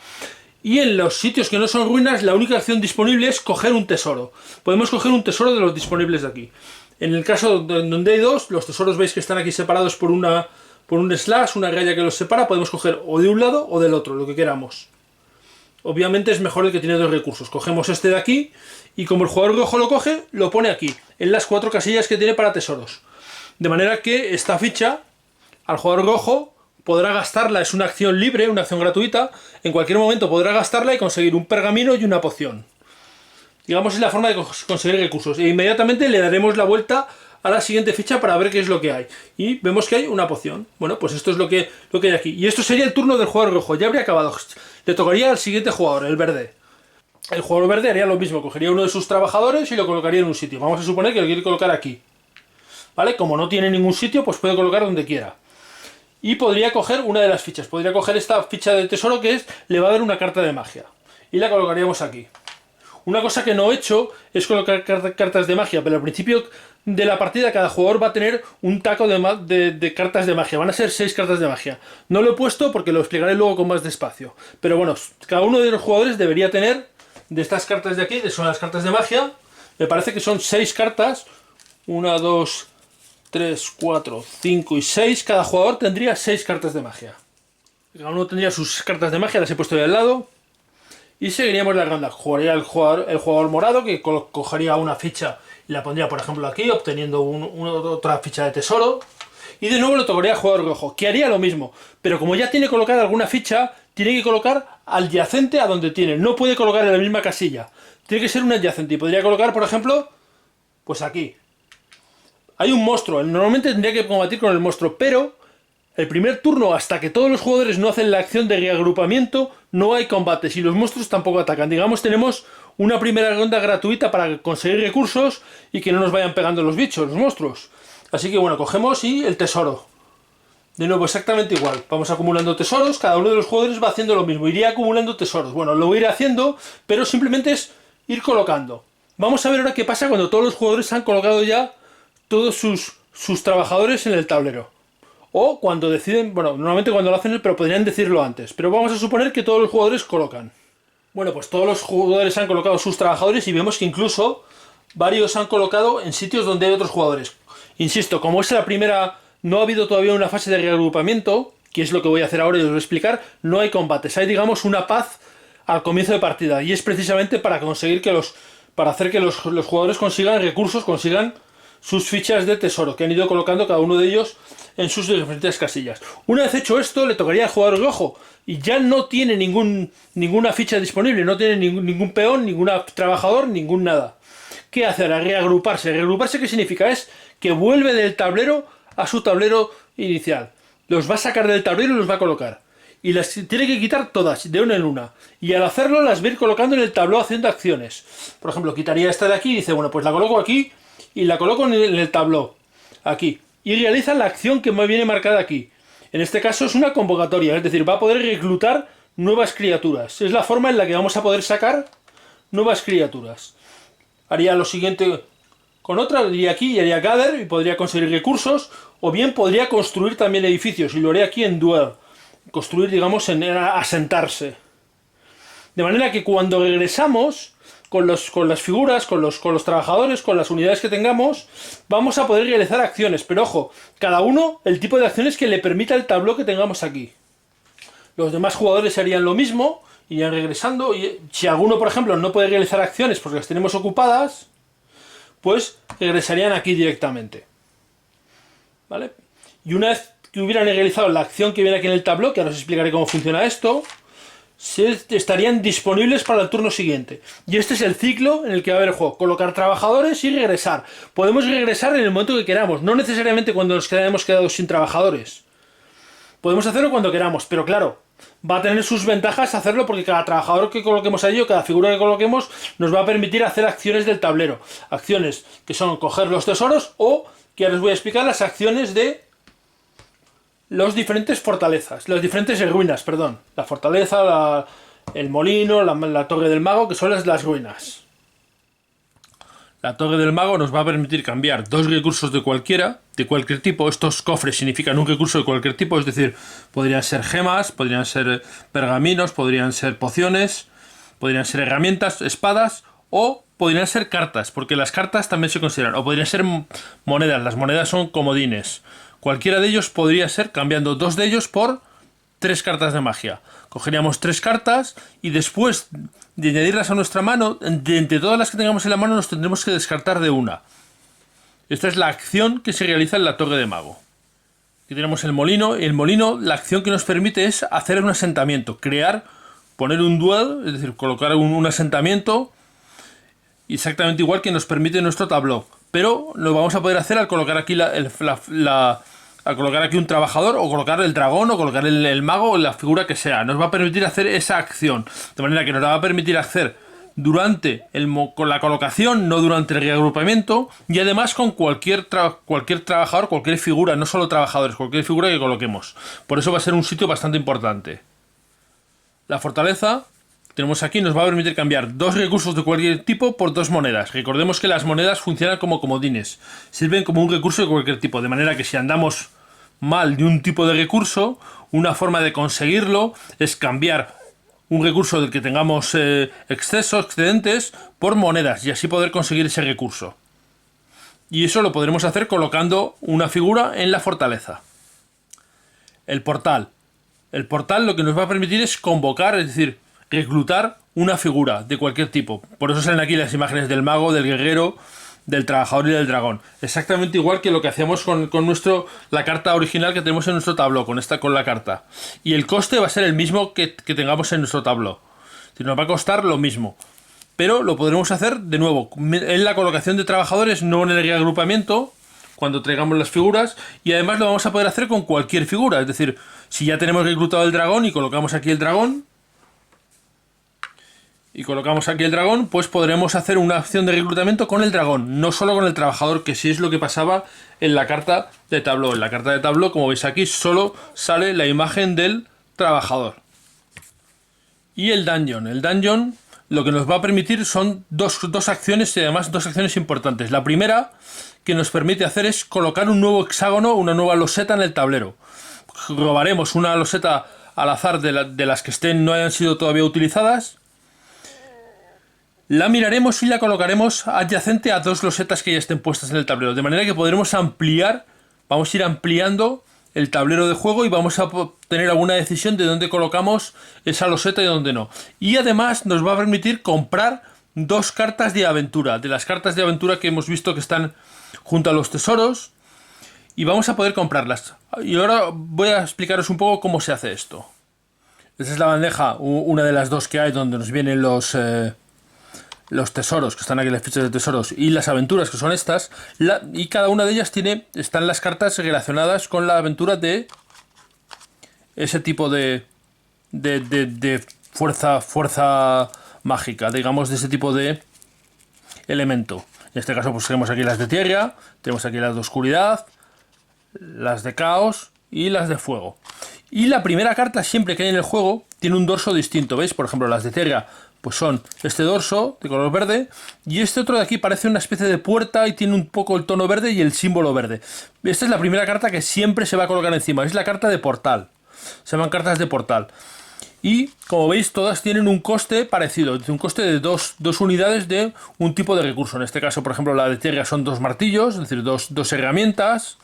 Y en los sitios que no son ruinas, la única acción disponible es coger un tesoro. Podemos coger un tesoro de los disponibles de aquí. En el caso donde hay 2, los tesoros veis que están aquí separados por un slash, una raya que los separa. Podemos coger o de un lado o del otro, lo que queramos. Obviamente es mejor el que tiene 2 recursos. Cogemos este de aquí y como el jugador rojo lo coge, lo pone aquí, en las 4 casillas que tiene para tesoros. De manera que esta ficha, al jugador rojo, podrá gastarla, es una acción libre, una acción gratuita, en cualquier momento podrá gastarla y conseguir un pergamino y una poción. Digamos, es la forma de conseguir recursos. E inmediatamente le daremos la vuelta a la siguiente ficha para ver qué es lo que hay. Y vemos que hay una poción. Bueno, pues esto es lo que hay aquí. Y esto sería el turno del jugador rojo. Ya habría acabado. Le tocaría al siguiente jugador, el verde. El jugador verde haría lo mismo. Cogería uno de sus trabajadores y lo colocaría en un sitio. Vamos a suponer que lo quiere colocar aquí. ¿Vale? Como no tiene ningún sitio, pues puede colocar donde quiera. Y podría coger una de las fichas. Podría coger esta ficha de tesoro que le va a dar una carta de magia. Y la colocaríamos aquí. Una cosa que no he hecho es colocar cartas de magia, pero al principio de la partida cada jugador va a tener un taco de cartas de magia. Van a ser 6 cartas de magia. No lo he puesto porque lo explicaré luego con más despacio. Pero bueno, cada uno de los jugadores debería tener de estas cartas de aquí, que son las cartas de magia. Me parece que son 6 cartas. 1, 2, 3, 4, 5 y 6. Cada jugador tendría 6 cartas de magia. Cada uno tendría sus cartas de magia, las he puesto ahí al lado. y seguiríamos la ronda. Jugaría el jugador morado, que cogería una ficha y la pondría, por ejemplo, aquí, obteniendo otra ficha de tesoro. Y de nuevo le tocaría al jugador rojo, que haría lo mismo. Pero como ya tiene colocada alguna ficha, tiene que colocar adyacente a donde tiene. No puede colocar en la misma casilla. Tiene que ser un adyacente. Y podría colocar, por ejemplo, pues aquí. Hay un monstruo. Normalmente tendría que combatir con el monstruo, pero el primer turno, hasta que todos los jugadores no hacen la acción de reagrupamiento, no hay combates y los monstruos tampoco atacan. Digamos, tenemos una primera ronda gratuita para conseguir recursos y que no nos vayan pegando los bichos, los monstruos. Así que bueno, cogemos y el tesoro. De nuevo, exactamente igual. Vamos acumulando tesoros, cada uno de los jugadores va haciendo lo mismo. Iría acumulando tesoros. Bueno, lo voy a ir haciendo, pero simplemente es ir colocando. Vamos a ver ahora qué pasa cuando todos los jugadores han colocado ya todos sus trabajadores en el tablero. O cuando deciden, bueno, normalmente cuando lo hacen, pero podrían decirlo antes. Pero vamos a suponer que todos los jugadores colocan. Bueno, pues todos los jugadores han colocado sus trabajadores y vemos que incluso varios han colocado en sitios donde hay otros jugadores. Insisto, como es la primera, no ha habido todavía una fase de reagrupamiento, que es lo que voy a hacer ahora y os voy a explicar, no hay combates. Hay, digamos, una paz al comienzo de partida. Y es precisamente para conseguir para hacer que los jugadores consigan recursos, consigan sus fichas de tesoro, que han ido colocando cada uno de ellos en sus diferentes casillas. Una vez hecho esto, le tocaría al jugador rojo, y ya no tiene ninguna ficha disponible, no tiene ningún peón, ningún trabajador, ningún nada. ¿Qué hace ahora? Reagruparse. ¿Reagruparse qué significa? Es que vuelve del tablero a su tablero inicial. Los va a sacar del tablero y los va a colocar. Y las tiene que quitar todas, de una en una. Y al hacerlo las va a ir colocando en el tablero haciendo acciones. Por ejemplo, quitaría esta de aquí y dice, bueno, pues la coloco aquí y la coloco en el tablero. Aquí. Y realiza la acción que me viene marcada aquí. En este caso es una convocatoria, es decir, va a poder reclutar nuevas criaturas. Es la forma en la que vamos a poder sacar nuevas criaturas. Haría lo siguiente con otra, iría aquí y haría gather y podría conseguir recursos, o bien podría construir también edificios, y lo haré aquí en duel. Construir, digamos, en asentarse. De manera que cuando regresamos con las figuras, con los trabajadores, con las unidades que tengamos, vamos a poder realizar acciones. Pero ojo, cada uno el tipo de acciones que le permita el tablero que tengamos aquí. Los demás jugadores harían lo mismo, irían regresando, y si alguno, por ejemplo, no puede realizar acciones porque las tenemos ocupadas, pues regresarían aquí directamente. ¿Vale? Y una vez que hubieran realizado la acción que viene aquí en el tablero, que ahora os explicaré cómo funciona esto, estarían disponibles para el turno siguiente. Y este es el ciclo en el que va a haber el juego. Colocar trabajadores y regresar. Podemos regresar en el momento que queramos, no necesariamente cuando nos hemos quedado sin trabajadores. Podemos hacerlo cuando queramos, pero claro, va a tener sus ventajas hacerlo porque cada trabajador que coloquemos allí o cada figura que coloquemos nos va a permitir hacer acciones del tablero. Acciones que son coger los tesoros o, que ahora os voy a explicar, las acciones de los diferentes fortalezas, las diferentes ruinas, perdón. La fortaleza, el molino, la torre del mago, que son las ruinas. La torre del mago nos va a permitir cambiar dos recursos de cualquier tipo. Estos cofres significan un recurso de cualquier tipo, es decir, podrían ser gemas, podrían ser pergaminos, podrían ser pociones, podrían ser herramientas, espadas, o podrían ser cartas, porque las cartas también se consideran, o podrían ser monedas. Las monedas son comodines. Cualquiera de ellos podría ser cambiando dos de ellos por 3 cartas de magia. Cogeríamos 3 cartas y después de añadirlas a nuestra mano, de entre todas las que tengamos en la mano, nos tendremos que descartar de una. Esta es la acción que se realiza en la torre de mago. Aquí tenemos el molino. El molino, la acción que nos permite es hacer un asentamiento, poner un duel, es decir, colocar un asentamiento exactamente igual que nos permite nuestro tablero. Pero lo vamos a poder hacer al colocar aquí al colocar aquí un trabajador, o colocar el dragón, o colocar el mago, o la figura que sea. Nos va a permitir hacer esa acción. De manera que nos la va a permitir hacer con la colocación, no durante el reagrupamiento, y además con cualquier trabajador, cualquier figura, no solo trabajadores, cualquier figura que coloquemos. Por eso va a ser un sitio bastante importante. La fortaleza, tenemos aquí, nos va a permitir cambiar 2 recursos de cualquier tipo por 2 monedas. Recordemos que las monedas funcionan como comodines. Sirven como un recurso de cualquier tipo. De manera que si andamos mal de un tipo de recurso, una forma de conseguirlo es cambiar un recurso del que tengamos excedentes, por monedas. Y así poder conseguir ese recurso. Y eso lo podremos hacer colocando una figura en la fortaleza. El portal. El portal lo que nos va a permitir es convocar, es decir, reclutar una figura de cualquier tipo. Por eso salen aquí las imágenes del mago, del guerrero, del trabajador y del dragón. Exactamente igual que lo que hacíamos con la carta original que tenemos en nuestro tabló, con la carta. Y el coste va a ser el mismo que tengamos en nuestro tabló. Nos va a costar lo mismo. Pero lo podremos hacer de nuevo en la colocación de trabajadores, no en el reagrupamiento, cuando traigamos las figuras, y además lo vamos a poder hacer con cualquier figura. Es decir, si ya tenemos reclutado el dragón y colocamos aquí el dragón, pues podremos hacer una acción de reclutamiento con el dragón, no solo con el trabajador, que sí es lo que pasaba en la carta de tabló. En la carta de tabló, como veis aquí, solo sale la imagen del trabajador. Y el dungeon. El dungeon lo que nos va a permitir son dos acciones, y además dos acciones importantes. La primera que nos permite hacer es colocar un nuevo hexágono, una nueva loseta en el tablero. Robaremos una loseta al azar de las que no hayan sido todavía utilizadas. La miraremos y la colocaremos adyacente a dos losetas que ya estén puestas en el tablero. De manera que podremos ampliar, vamos a ir ampliando el tablero de juego y vamos a tener alguna decisión de dónde colocamos esa loseta y dónde no. Y además nos va a permitir comprar dos cartas de aventura, de las cartas de aventura que hemos visto que están junto a los tesoros, y vamos a poder comprarlas. Y ahora voy a explicaros un poco cómo se hace esto. Esta es la bandeja, una de las dos que hay, donde nos vienen los tesoros, que están aquí, las fichas de tesoros, y las aventuras, que son estas, y cada una de ellas están las cartas relacionadas con la aventura de ese tipo de fuerza mágica, digamos, de ese tipo de elemento. En este caso pues tenemos aquí las de tierra, tenemos aquí las de oscuridad, las de caos y las de fuego. Y la primera carta siempre que hay en el juego tiene un dorso distinto, ¿veis? Por ejemplo, las de tierra pues son este dorso de color verde, y este otro de aquí parece una especie de puerta y tiene un poco el tono verde y el símbolo verde. Esta es la primera carta que siempre se va a colocar encima, es la carta de portal. Se llaman cartas de portal. Y como veis, todas tienen un coste parecido, un coste de dos unidades de un tipo de recurso. En este caso, por ejemplo, la de tierra son 2 martillos, es decir, dos herramientas.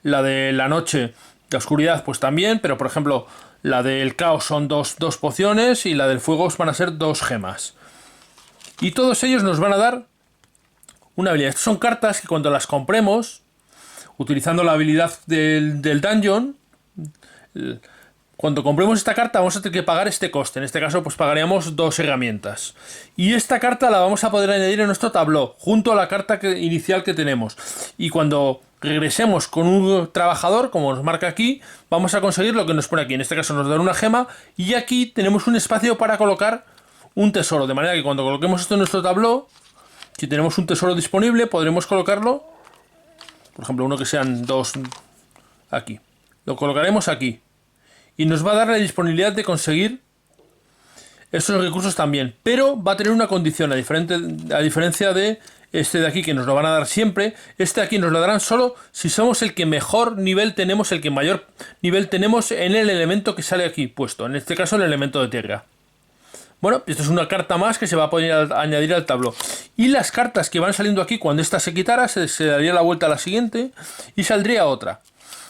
La de la noche, de oscuridad, pues también, pero por ejemplo, la del caos son dos pociones, y la del fuego van a ser 2 gemas. Y todos ellos nos van a dar una habilidad. Estas son cartas que cuando las compremos, utilizando la habilidad del dungeon, cuando compremos esta carta vamos a tener que pagar este coste. En este caso pues pagaríamos 2 herramientas. Y esta carta la vamos a poder añadir en nuestro tabló, junto a la carta inicial que tenemos. Y cuando regresemos con un trabajador, como nos marca aquí, vamos a conseguir lo que nos pone aquí. En este caso nos dan una gema, y aquí tenemos un espacio para colocar un tesoro. De manera que cuando coloquemos esto en nuestro tabló, si tenemos un tesoro disponible, podremos colocarlo, por ejemplo, uno que sean 2 aquí. Lo colocaremos aquí. Y nos va a dar la disponibilidad de conseguir estos recursos también. Pero va a tener una condición, a diferencia de este de aquí, que nos lo van a dar siempre. Este de aquí nos lo darán solo si somos el que mejor nivel tenemos, el que mayor nivel tenemos en el elemento que sale aquí puesto. En este caso, el elemento de tierra. Bueno, esto es una carta más que se va a poder añadir al tabló. Y las cartas que van saliendo aquí, cuando esta se quitara, se daría la vuelta a la siguiente y saldría otra.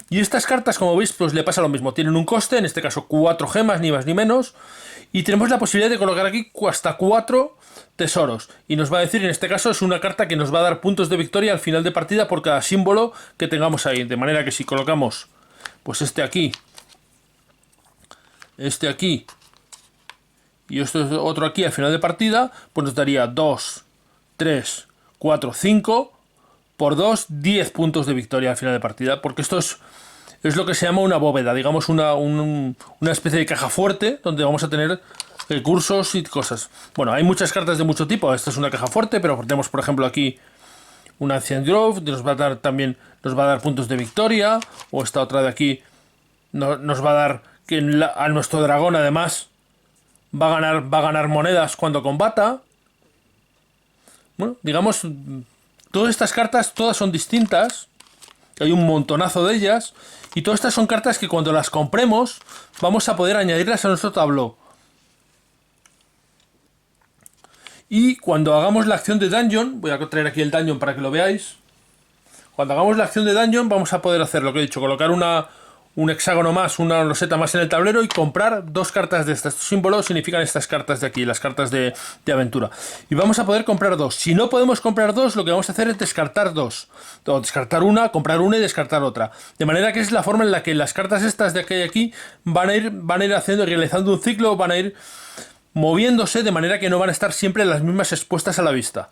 Y estas cartas, como veis, pues le pasa lo mismo. Tienen un coste, en este caso 4 gemas, ni más ni menos. Y tenemos la posibilidad de colocar aquí hasta 4 tesoros. Y nos va a decir, en este caso, es una carta que nos va a dar puntos de victoria al final de partida por cada símbolo que tengamos ahí. De manera que si colocamos, pues este aquí, y esto es otro aquí al final de partida, pues nos daría 2, 3, 4, 5... por 2, 10 puntos de victoria al final de partida, porque esto es lo que se llama una bóveda, digamos una especie de caja fuerte donde vamos a tener recursos y cosas. Bueno, hay muchas cartas de mucho tipo. Esta es una caja fuerte, pero tenemos por ejemplo aquí una Ancient Grove, nos va a dar puntos de victoria, o esta otra de aquí nos va a dar que a nuestro dragón además va a ganar monedas cuando combata. Bueno, digamos, todas estas cartas, todas son distintas. Hay un montonazo de ellas. Y todas estas son cartas que cuando las compremos vamos a poder añadirlas a nuestro tabló. Y cuando hagamos la acción de Dungeon, voy a traer aquí el Dungeon para que lo veáis. Cuando hagamos la acción de Dungeon vamos a poder hacer lo que he dicho, colocar una un hexágono más, una loseta más en el tablero y comprar 2 cartas de estas. Estos símbolos significan estas cartas de aquí, las cartas de aventura. Y vamos a poder comprar 2. Si no podemos comprar 2, lo que vamos a hacer es descartar 2. O descartar una, comprar una y descartar otra. De manera que es la forma en la que las cartas estas de aquí van a ir realizando un ciclo, van a ir moviéndose de manera que no van a estar siempre las mismas expuestas a la vista.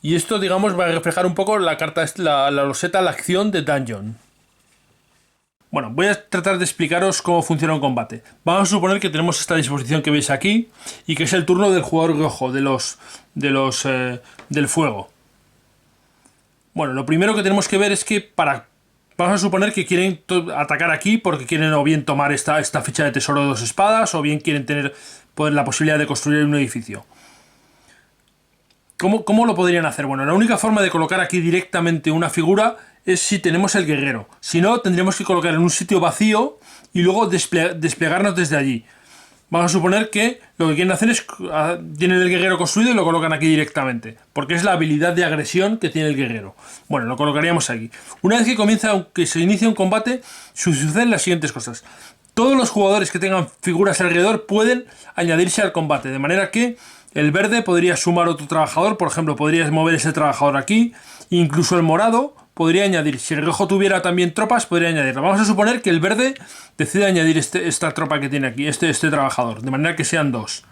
Y esto, digamos, va a reflejar un poco la carta, la loseta, la acción de Dungeon. Bueno, voy a tratar de explicaros cómo funciona un combate. Vamos a suponer que tenemos esta disposición que veis aquí y que es el turno del jugador rojo, del fuego. Bueno, lo primero que tenemos que ver es que vamos a suponer que quieren atacar aquí porque quieren o bien tomar esta ficha de tesoro de 2 espadas o bien quieren tener la posibilidad de construir un edificio. ¿Cómo lo podrían hacer? Bueno, la única forma de colocar aquí directamente una figura es si tenemos el guerrero. Si no, tendríamos que colocar en un sitio vacío y luego desplegarnos desde allí. Vamos a suponer que lo que quieren hacer es tienen el guerrero construido y lo colocan aquí directamente, porque es la habilidad de agresión que tiene el guerrero. Bueno, lo colocaríamos aquí. Una vez que se inicia un combate, suceden las siguientes cosas. Todos los jugadores que tengan figuras alrededor pueden añadirse al combate, de manera que el verde podría sumar otro trabajador, por ejemplo, podrías mover ese trabajador aquí, incluso el morado podría añadir, si el rojo tuviera también tropas, podría añadirlo. Vamos a suponer que el verde decide añadir esta tropa que tiene aquí, este trabajador, de manera que sean 2.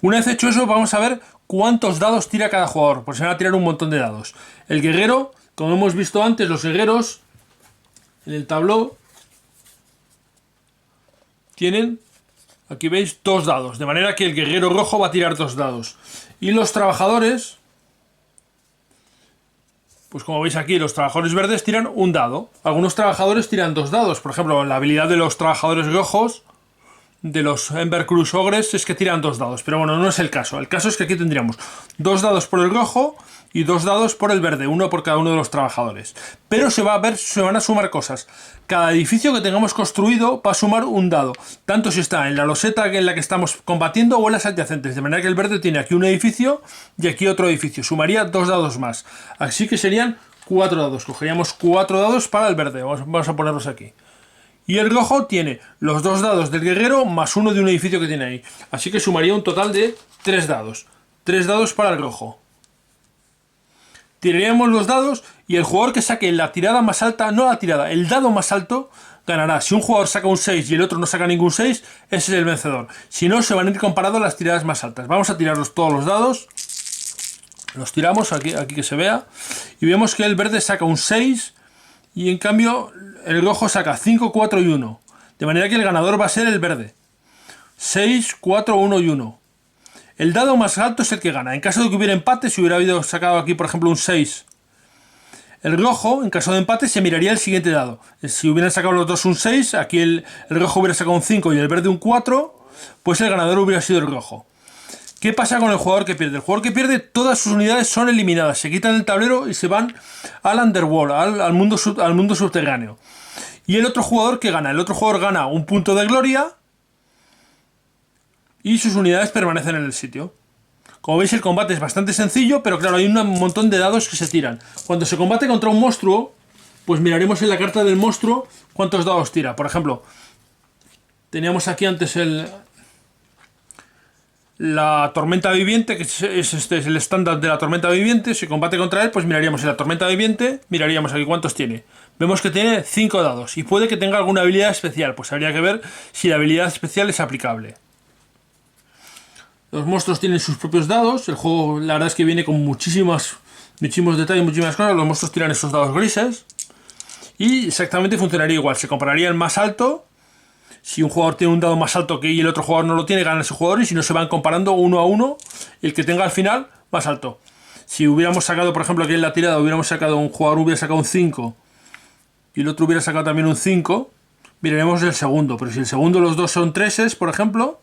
Una vez hecho eso, vamos a ver cuántos dados tira cada jugador, porque se van a tirar un montón de dados. El guerrero, como hemos visto antes, los guerreros en el tabló tienen, aquí veis, 2 dados, de manera que el guerrero rojo va a tirar 2 dados. Y los trabajadores, pues como veis aquí, los trabajadores verdes tiran un dado. Algunos trabajadores tiran 2 dados. Por ejemplo, la habilidad de los trabajadores rojos, de los Ember Cruise Ogres, es que tiran 2 dados. Pero bueno, no es el caso. El caso es que aquí tendríamos 2 dados por el rojo y 2 dados por el verde, uno por cada uno de los trabajadores. Pero se van a sumar cosas. Cada edificio que tengamos construido va a sumar un dado, tanto si está en la loseta en la que estamos combatiendo o en las adyacentes, de manera que el verde tiene aquí un edificio y aquí otro edificio, sumaría 2 dados más, así que serían 4 dados, cogeríamos 4 dados para el verde, vamos a ponerlos aquí. Y el rojo tiene los 2 dados del guerrero más uno de un edificio que tiene ahí, así que sumaría un total de 3 dados, 3 dados para el rojo. Tiraríamos los dados y el jugador que saque la tirada más alta, no la tirada, el dado más alto, ganará. Si un jugador saca un 6 y el otro no saca ningún 6, ese es el vencedor. Si no, se van a ir comparados las tiradas más altas. Vamos a tirarlos todos los dados. Los tiramos aquí que se vea. Y vemos que el verde saca un 6 y en cambio el rojo saca 5, 4 y 1. De manera que el ganador va a ser el verde. 6, 4, 1 y 1. El dado más alto es el que gana. En caso de que hubiera empate, si hubiera habido sacado aquí, por ejemplo, un 6, el rojo, en caso de empate, se miraría el siguiente dado. Si hubieran sacado los dos un 6, aquí el rojo hubiera sacado un 5 y el verde un 4, pues el ganador hubiera sido el rojo. ¿Qué pasa con el jugador que pierde? El jugador que pierde, todas sus unidades son eliminadas. Se quitan el tablero y se van al underworld, al mundo subterráneo. Y el otro jugador que gana. El otro jugador gana un punto de gloria y sus unidades permanecen en el sitio. Como veis, el combate es bastante sencillo, pero claro, hay un montón de dados que se tiran. Cuando se combate contra un monstruo, pues miraremos en la carta del monstruo cuántos dados tira. Por ejemplo, teníamos aquí antes la tormenta viviente, que es el estándar de la tormenta viviente. Si combate contra él, pues miraríamos en la tormenta viviente, miraríamos aquí cuántos tiene. Vemos que tiene 5 dados y puede que tenga alguna habilidad especial, pues habría que ver si la habilidad especial es aplicable. Los monstruos tienen sus propios dados. El juego, la verdad es que viene con muchísimos detalles, muchísimas cosas. Los monstruos tiran esos dados grises. Y exactamente funcionaría igual. Se compararía el más alto. Si un jugador tiene un dado más alto que y el otro jugador no lo tiene, gana ese jugador. Y si no, se van comparando uno a uno. El que tenga al final más alto. Si hubiéramos sacado, por ejemplo, aquí en la tirada, un jugador hubiera sacado un 5 y el otro hubiera sacado también un 5, miraremos el segundo. Pero si el segundo los dos son 3, por ejemplo,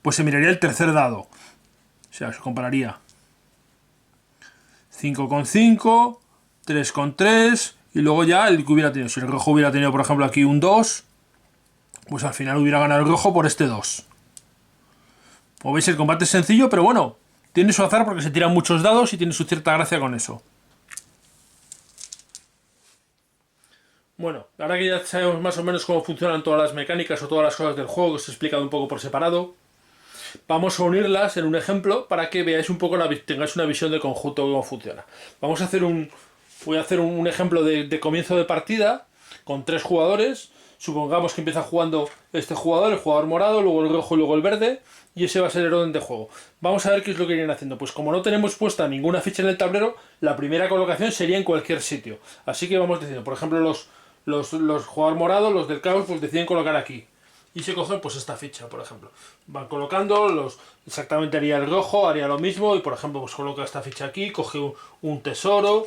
pues se miraría el tercer dado. O sea, se compararía 5 con 5, 3 con 3, y luego ya el que hubiera tenido. Si el rojo hubiera tenido, por ejemplo, aquí un 2, pues al final hubiera ganado el rojo por este 2. Como veis, el combate es sencillo, pero bueno, tiene su azar porque se tiran muchos dados y tiene su cierta gracia con eso. Bueno, ahora que ya sabemos más o menos cómo funcionan todas las mecánicas o todas las cosas del juego, que os he explicado un poco por separado, vamos a unirlas en un ejemplo para que veáis un poco, tengáis una visión de conjunto de cómo funciona. Voy a hacer un ejemplo de comienzo de partida con 3 jugadores. Supongamos que empieza jugando este jugador, el jugador morado, luego el rojo y luego el verde, y ese va a ser el orden de juego. Vamos a ver qué es lo que irían haciendo. Pues como no tenemos puesta ninguna ficha en el tablero, la primera colocación sería en cualquier sitio. Así que vamos diciendo, por ejemplo, los jugadores morados, los del caos, pues deciden colocar aquí. Y se cogen pues esta ficha, por ejemplo. Van colocando, exactamente haría el rojo, haría lo mismo, y por ejemplo, pues coloca esta ficha aquí, coge un tesoro.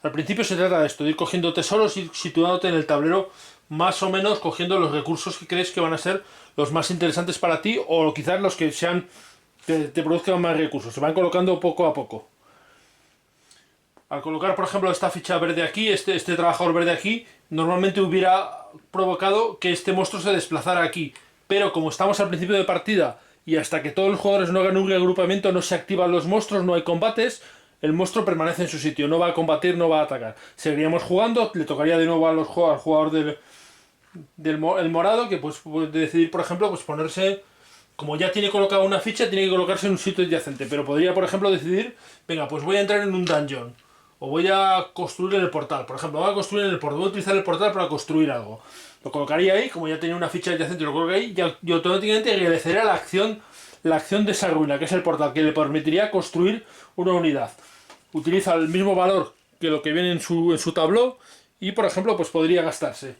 Al principio se trata de esto, de ir cogiendo tesoros y situándote en el tablero más o menos cogiendo los recursos que crees que van a ser los más interesantes para ti o quizás los que te produzcan más recursos. Se van colocando poco a poco. Al colocar, por ejemplo, esta ficha verde aquí, este trabajador verde aquí, normalmente hubiera provocado que este monstruo se desplazara aquí. Pero como estamos al principio de partida y hasta que todos los jugadores no hagan un reagrupamiento no se activan los monstruos, no hay combates, el monstruo permanece en su sitio, no va a combatir, no va a atacar. Seguiríamos jugando, le tocaría de nuevo al jugador el morado, que pues puede decidir, por ejemplo, pues ponerse, como ya tiene colocada una ficha, tiene que colocarse en un sitio adyacente, pero podría, por ejemplo, decidir, venga, pues voy a entrar en un dungeon, o voy a construir en el portal, por ejemplo, voy a construir en el portal, voy a utilizar el portal para construir algo. Lo colocaría ahí, como ya tenía una ficha adyacente, lo colocaría ahí, y automáticamente realizaría la acción de esa ruina, que es el portal, que le permitiría construir una unidad. Utiliza el mismo valor que lo que viene en su tabló, y por ejemplo, pues podría gastarse.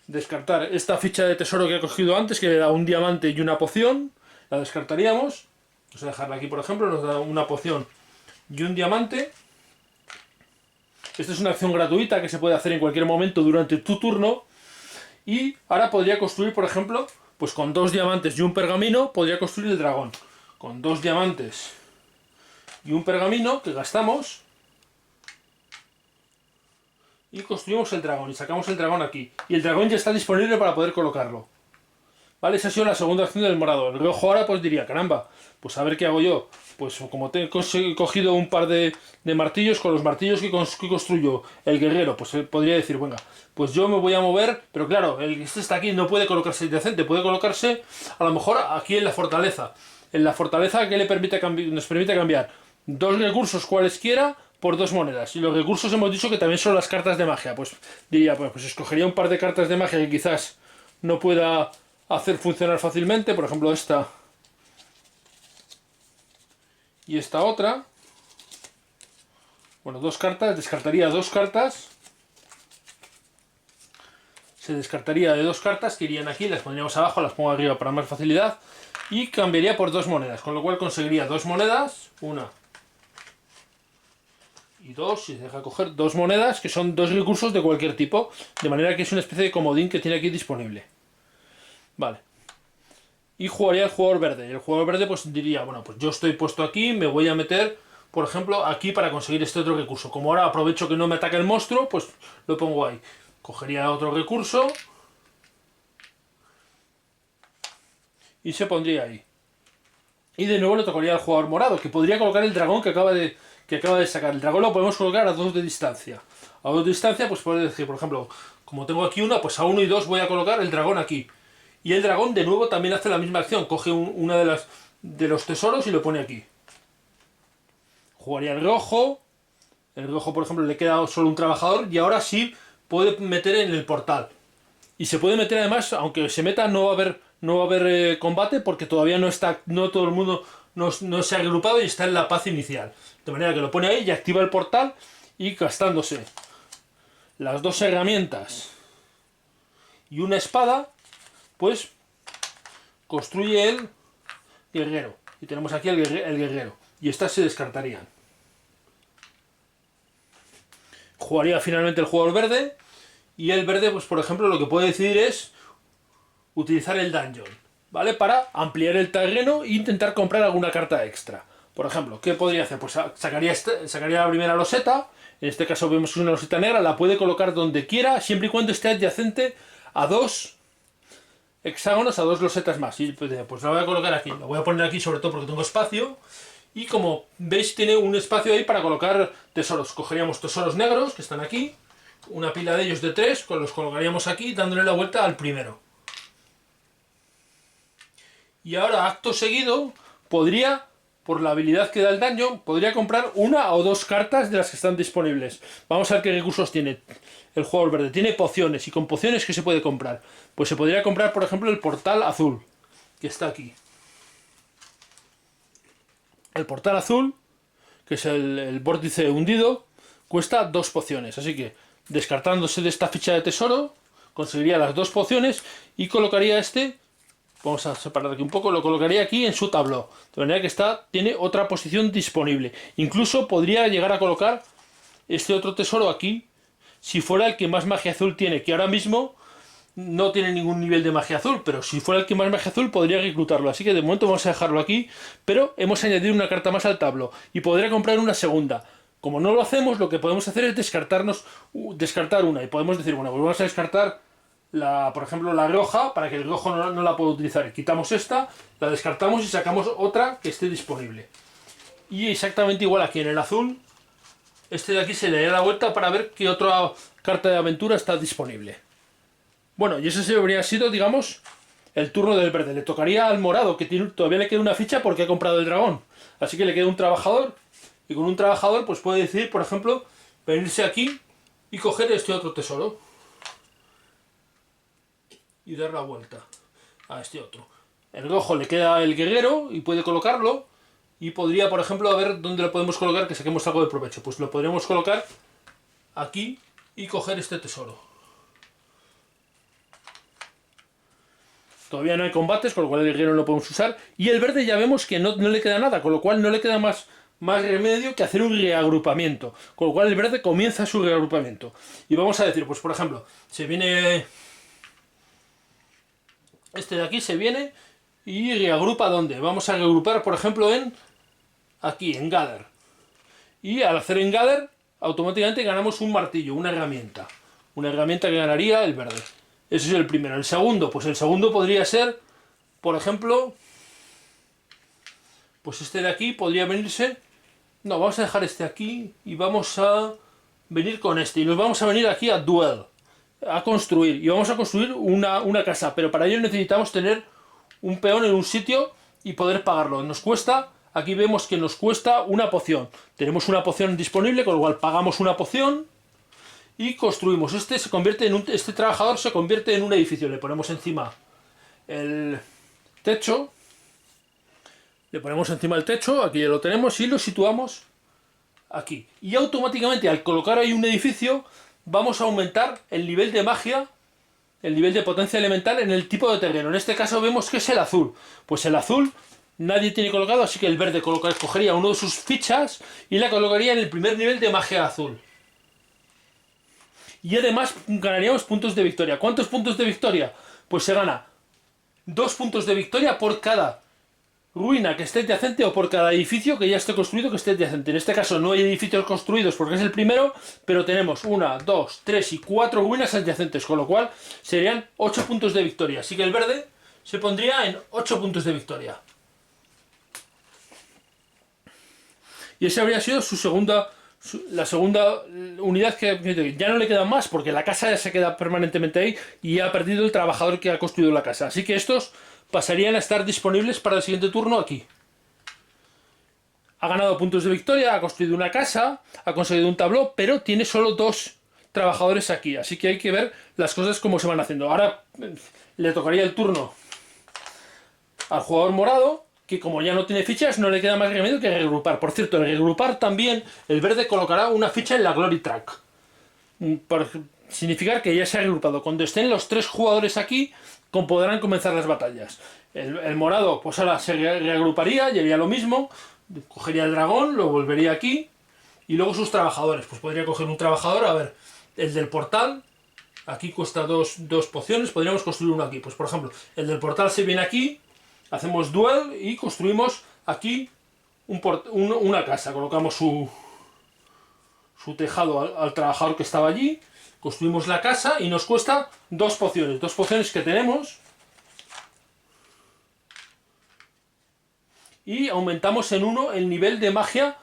Descartar esta ficha de tesoro que he cogido antes, que le da un diamante y una poción. La descartaríamos. Vamos a dejarla aquí, por ejemplo. Nos da una poción y un diamante. Esta es una acción gratuita que se puede hacer en cualquier momento durante tu turno. Y ahora podría construir, por ejemplo, pues con 2 diamantes y un pergamino, podría construir el dragón. Con 2 diamantes y un pergamino que gastamos. Y construimos el dragón y sacamos el dragón aquí. Y el dragón ya está disponible para poder colocarlo. Vale, esa ha sido la segunda acción del morado. El rojo ahora pues diría, caramba, pues a ver qué hago yo. Pues como he cogido un par de martillos, con los martillos que construyo el guerrero, pues podría decir, venga, pues yo me voy a mover, pero claro, este está aquí, no puede colocarse adyacente, puede colocarse a lo mejor aquí en la fortaleza. En la fortaleza que nos permite cambiar 2 recursos cualesquiera por 2 monedas. Y los recursos hemos dicho que también son las cartas de magia. Pues diría, pues escogería un par de cartas de magia que quizás no pueda hacer funcionar fácilmente. Por ejemplo, esta y esta otra. Bueno, 2 cartas. Descartaría 2 cartas. Se descartaría de 2 cartas que irían aquí. Las pondríamos abajo, las pongo arriba para más facilidad. Y cambiaría por 2 monedas. Con lo cual conseguiría 2 monedas. Una y 2, si se deja coger 2 monedas, que son 2 recursos de cualquier tipo, de manera que es una especie de comodín que tiene aquí disponible. Vale. Y jugaría el jugador verde. Y el jugador verde pues diría, bueno, pues yo estoy puesto aquí, me voy a meter, por ejemplo, aquí para conseguir este otro recurso. Como ahora aprovecho que no me ataca el monstruo, pues lo pongo ahí. Cogería otro recurso y se pondría ahí. Y de nuevo le tocaría al jugador morado, que podría colocar el dragón que acaba de sacar. El dragón lo podemos colocar a 2 de distancia. A 2 de distancia, pues puede decir, por ejemplo, como tengo aquí una, pues a 1 y 2 voy a colocar el dragón aquí. Y el dragón de nuevo también hace la misma acción. Coge una de los tesoros y lo pone aquí. Jugaría el rojo. El rojo, por ejemplo, le queda solo un trabajador. Y ahora sí puede meter en el portal. Y se puede meter además, aunque se meta, no va a haber combate porque todavía no todo el mundo no se ha agrupado y está en la paz inicial. De manera que lo pone ahí y activa el portal y gastándose las 2 herramientas y una espada, pues construye el guerrero. Y tenemos aquí el guerrero. Y estas se descartarían. Jugaría finalmente el jugador verde. Y el verde, pues por ejemplo, lo que puede decidir es utilizar el dungeon, ¿vale? Para ampliar el terreno e intentar comprar alguna carta extra. Por ejemplo, ¿qué podría hacer? Pues sacaría la primera loseta. En este caso vemos que es una loseta negra. La puede colocar donde quiera, siempre y cuando esté adyacente a 2 hexágonos, a 2 losetas más. Y pues la voy a colocar aquí. La voy a poner aquí sobre todo porque tengo espacio. Y como veis, tiene un espacio ahí para colocar tesoros. Cogeríamos tesoros negros que están aquí. una pila de ellos de 3, los colocaríamos aquí dándole la vuelta al primero. Y ahora, acto seguido, podría, por la habilidad que da el daño, podría comprar una o dos cartas de las que están disponibles. Vamos a ver qué recursos tiene el jugador verde. Tiene pociones, y con pociones, ¿qué se puede comprar? Pues se podría comprar, por ejemplo, el portal azul, que está aquí. El portal azul, que es el vórtice hundido, cuesta 2 pociones. Así que, descartándose de esta ficha de tesoro, conseguiría las 2 pociones y colocaría este. Vamos a separar aquí un poco, lo colocaría aquí en su tabló. De manera que tiene otra posición disponible. Incluso podría llegar a colocar este otro tesoro aquí, si fuera el que más magia azul tiene, que ahora mismo no tiene ningún nivel de magia azul, pero si fuera el que más magia azul podría reclutarlo. Así que de momento vamos a dejarlo aquí, pero hemos añadido una carta más al tabló y podría comprar una segunda. Como no lo hacemos, lo que podemos hacer es descartar una, y podemos decir, bueno, pues vamos a descartar por ejemplo, la roja, para que el rojo no la pueda utilizar. Quitamos esta, la descartamos y sacamos otra que esté disponible. Y exactamente igual aquí en el azul, este de aquí se le da la vuelta para ver qué otra carta de aventura está disponible. Bueno, y ese habría sido, digamos, el turno del verde. Le tocaría al morado, que todavía le queda una ficha porque ha comprado el dragón. Así que le queda un trabajador, y con un trabajador pues puede decidir, por ejemplo, venirse aquí y coger este otro tesoro. Y dar la vuelta a este otro. El rojo le queda el guerrero y puede colocarlo. Y podría, por ejemplo, a ver dónde lo podemos colocar, que saquemos algo de provecho. Pues lo podríamos colocar aquí y coger este tesoro. Todavía no hay combates, con lo cual el guerrero no lo podemos usar. Y el verde ya vemos que no le queda nada, con lo cual no le queda más remedio que hacer un reagrupamiento. Con lo cual el verde comienza su reagrupamiento. Y vamos a decir, pues por ejemplo, se viene... Este de aquí se viene y reagrupa ¿dónde? Vamos a reagrupar, por ejemplo, aquí, en Gather. Y al hacer en Gather, automáticamente ganamos un martillo, una herramienta. Una herramienta que ganaría el verde. Ese es el primero. El segundo, pues el segundo podría ser, por ejemplo, pues este de aquí podría venirse... No, vamos a dejar este aquí y vamos a venir con este. Y nos vamos a venir aquí a Duel. A construir, y vamos a construir una casa, pero para ello necesitamos tener un peón en un sitio y poder pagarlo. Nos cuesta, aquí vemos que nos cuesta una poción. Tenemos una poción disponible, con lo cual pagamos una poción y construimos. Este trabajador se convierte en un edificio. Le ponemos encima el techo, aquí ya lo tenemos, y lo situamos aquí. Y automáticamente, al colocar ahí un edificio, vamos a aumentar el nivel de magia, el nivel de potencia elemental en el tipo de terreno. En este caso vemos que es el azul. Pues el azul nadie tiene colocado, así que el verde cogería uno de sus fichas y la colocaría en el primer nivel de magia azul. Y además ganaríamos puntos de victoria. ¿Cuántos puntos de victoria? Pues se gana 2 puntos de victoria por cada ruina que esté adyacente o por cada edificio que ya esté construido que esté adyacente. En este caso no hay edificios construidos porque es el primero, pero tenemos 1, 2, 3 y 4 ruinas adyacentes, con lo cual serían 8 puntos de victoria. Así que el verde se pondría en 8 puntos de victoria. Y esa habría sido la segunda unidad que ya no le queda más porque la casa ya se queda permanentemente ahí y ya ha perdido el trabajador que ha construido la casa. Así que estos pasarían a estar disponibles para el siguiente turno aquí. Ha ganado puntos de victoria, ha construido una casa, ha conseguido un tabló, pero tiene solo 2 trabajadores aquí. Así que hay que ver las cosas cómo se van haciendo. Ahora le tocaría el turno al jugador morado, que como ya no tiene fichas, no le queda más remedio que reagrupar. Por cierto, al reagrupar también, el verde colocará una ficha en la Glory Track. Para significar que ya se ha reagrupado. Cuando estén los 3 jugadores aquí, podrán comenzar las batallas. El morado, pues ahora se reagruparía y haría lo mismo. Cogería el dragón, lo volvería aquí. Y luego sus trabajadores. Pues podría coger un trabajador, a ver, el del portal. Aquí cuesta 2 pociones, podríamos construir uno aquí. Pues por ejemplo, el del portal se viene aquí. Hacemos duel y construimos aquí una casa. Colocamos su tejado al trabajador que estaba allí. Construimos la casa y nos cuesta 2 pociones. 2 pociones que tenemos. Y aumentamos en 1 el nivel de magia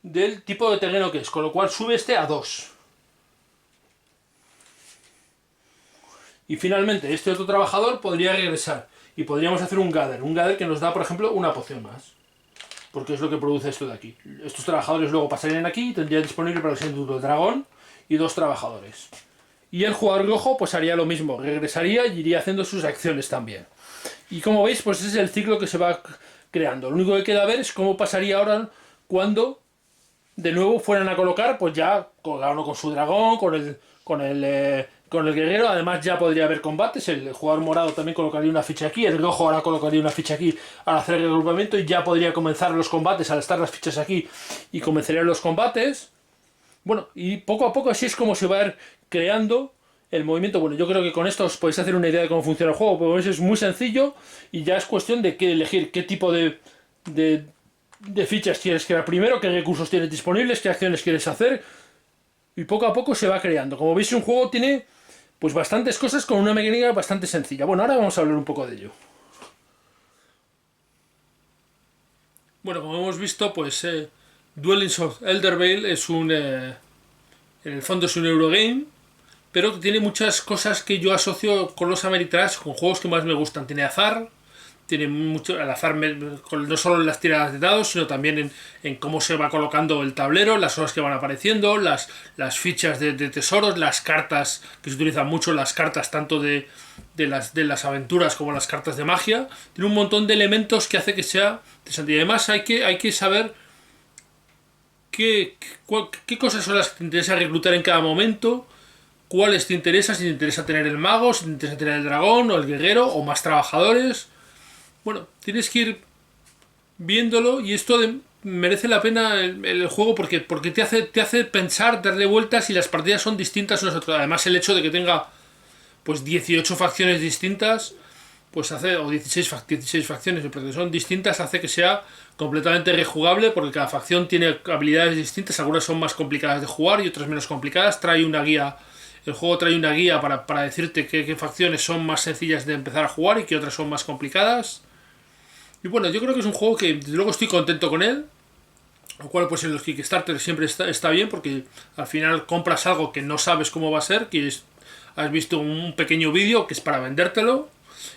del tipo de terreno que es. Con lo cual sube este a 2. Y finalmente este otro trabajador podría regresar y podríamos hacer un gather que nos da, por ejemplo, una poción más. Porque es lo que produce esto de aquí. Estos trabajadores luego pasarían aquí y tendrían disponible para el siguiente turno dragón y 2 trabajadores. Y el jugador rojo pues haría lo mismo, regresaría y iría haciendo sus acciones también. Y como veis, pues ese es el ciclo que se va creando. Lo único que queda ver es cómo pasaría ahora cuando de nuevo fueran a colocar, pues ya cada uno con su dragón, con el guerrero. Además ya podría haber combates. El jugador morado también colocaría una ficha aquí, el rojo ahora colocaría una ficha aquí al hacer el regrupamiento y ya podría comenzar los combates al estar las fichas aquí y comenzarían los combates. Bueno, y poco a poco así es como se va a ir creando el movimiento. Bueno, yo creo que con esto os podéis hacer una idea de cómo funciona el juego, porque es muy sencillo y ya es cuestión de qué elegir, qué tipo de fichas quieres crear primero, qué recursos tienes disponibles, qué acciones quieres hacer, y poco a poco se va creando. Como veis, un juego tiene pues bastantes cosas con una mecánica bastante sencilla. Bueno, ahora vamos a hablar un poco de ello. Bueno, como hemos visto, pues Dwellings of Eldervale es en el fondo es un Eurogame, pero que tiene muchas cosas que yo asocio con los Ameritrash, con juegos que más me gustan. Tiene azar, tiene mucho el azar, no solo en las tiradas de dados, sino también en cómo se va colocando el tablero, las horas que van apareciendo, las fichas de tesoros, las cartas, que se utilizan mucho, las cartas tanto de las aventuras como las cartas de magia. Tiene un montón de elementos que hace que sea interesante. Y además hay que saber qué cosas son las que te interesa reclutar en cada momento, cuáles te interesa, si te interesa tener el mago, si te interesa tener el dragón o el guerrero o más trabajadores. Bueno, tienes que ir viéndolo y esto merece la pena el juego porque te hace pensar, darle vueltas y las partidas son distintas unas a otras. Además el hecho de que tenga pues 18 facciones distintas, pues hace, o 16 facciones, porque son distintas, hace que sea completamente rejugable porque cada facción tiene habilidades distintas, algunas son más complicadas de jugar y otras menos complicadas. Trae una guía, el juego trae una guía para decirte qué facciones son más sencillas de empezar a jugar y qué otras son más complicadas. Y bueno, yo creo que es un juego que desde luego estoy contento con él, lo cual pues en los Kickstarter siempre está bien porque al final compras algo que no sabes cómo va a ser, has visto un pequeño vídeo que es para vendértelo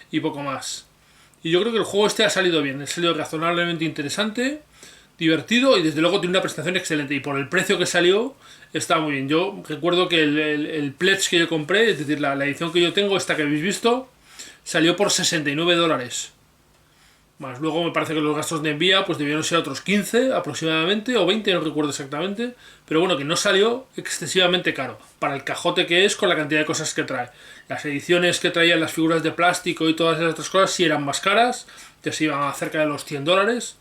y poco más. Y yo creo que el juego ha salido bien, ha salido razonablemente interesante, divertido y desde luego tiene una presentación excelente. Y por el precio que salió, está muy bien. Yo recuerdo que el pledge que yo compré, es decir, la edición que yo tengo, esta que habéis visto, salió por $69. Más luego me parece que los gastos de envía pues debieron ser otros 15 aproximadamente, o 20, no recuerdo exactamente. Pero bueno, que no salió excesivamente caro para el cajote que es con la cantidad de cosas que trae. Las ediciones que traían las figuras de plástico y todas esas otras cosas sí eran más caras, ya se iban a cerca de los $100.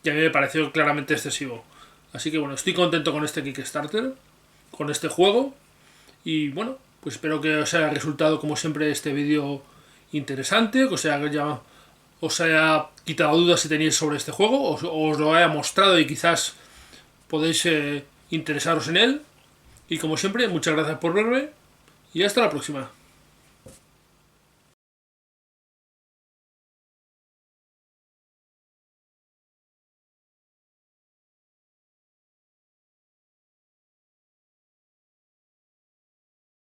Y a mí me pareció claramente excesivo. Así que bueno, estoy contento con este Kickstarter, con este juego. Y bueno, pues espero que os haya resultado como siempre este vídeo interesante, que os haya quitado dudas si tenéis sobre este juego, os lo haya mostrado y quizás podéis interesaros en él. Y como siempre, muchas gracias por verme y hasta la próxima.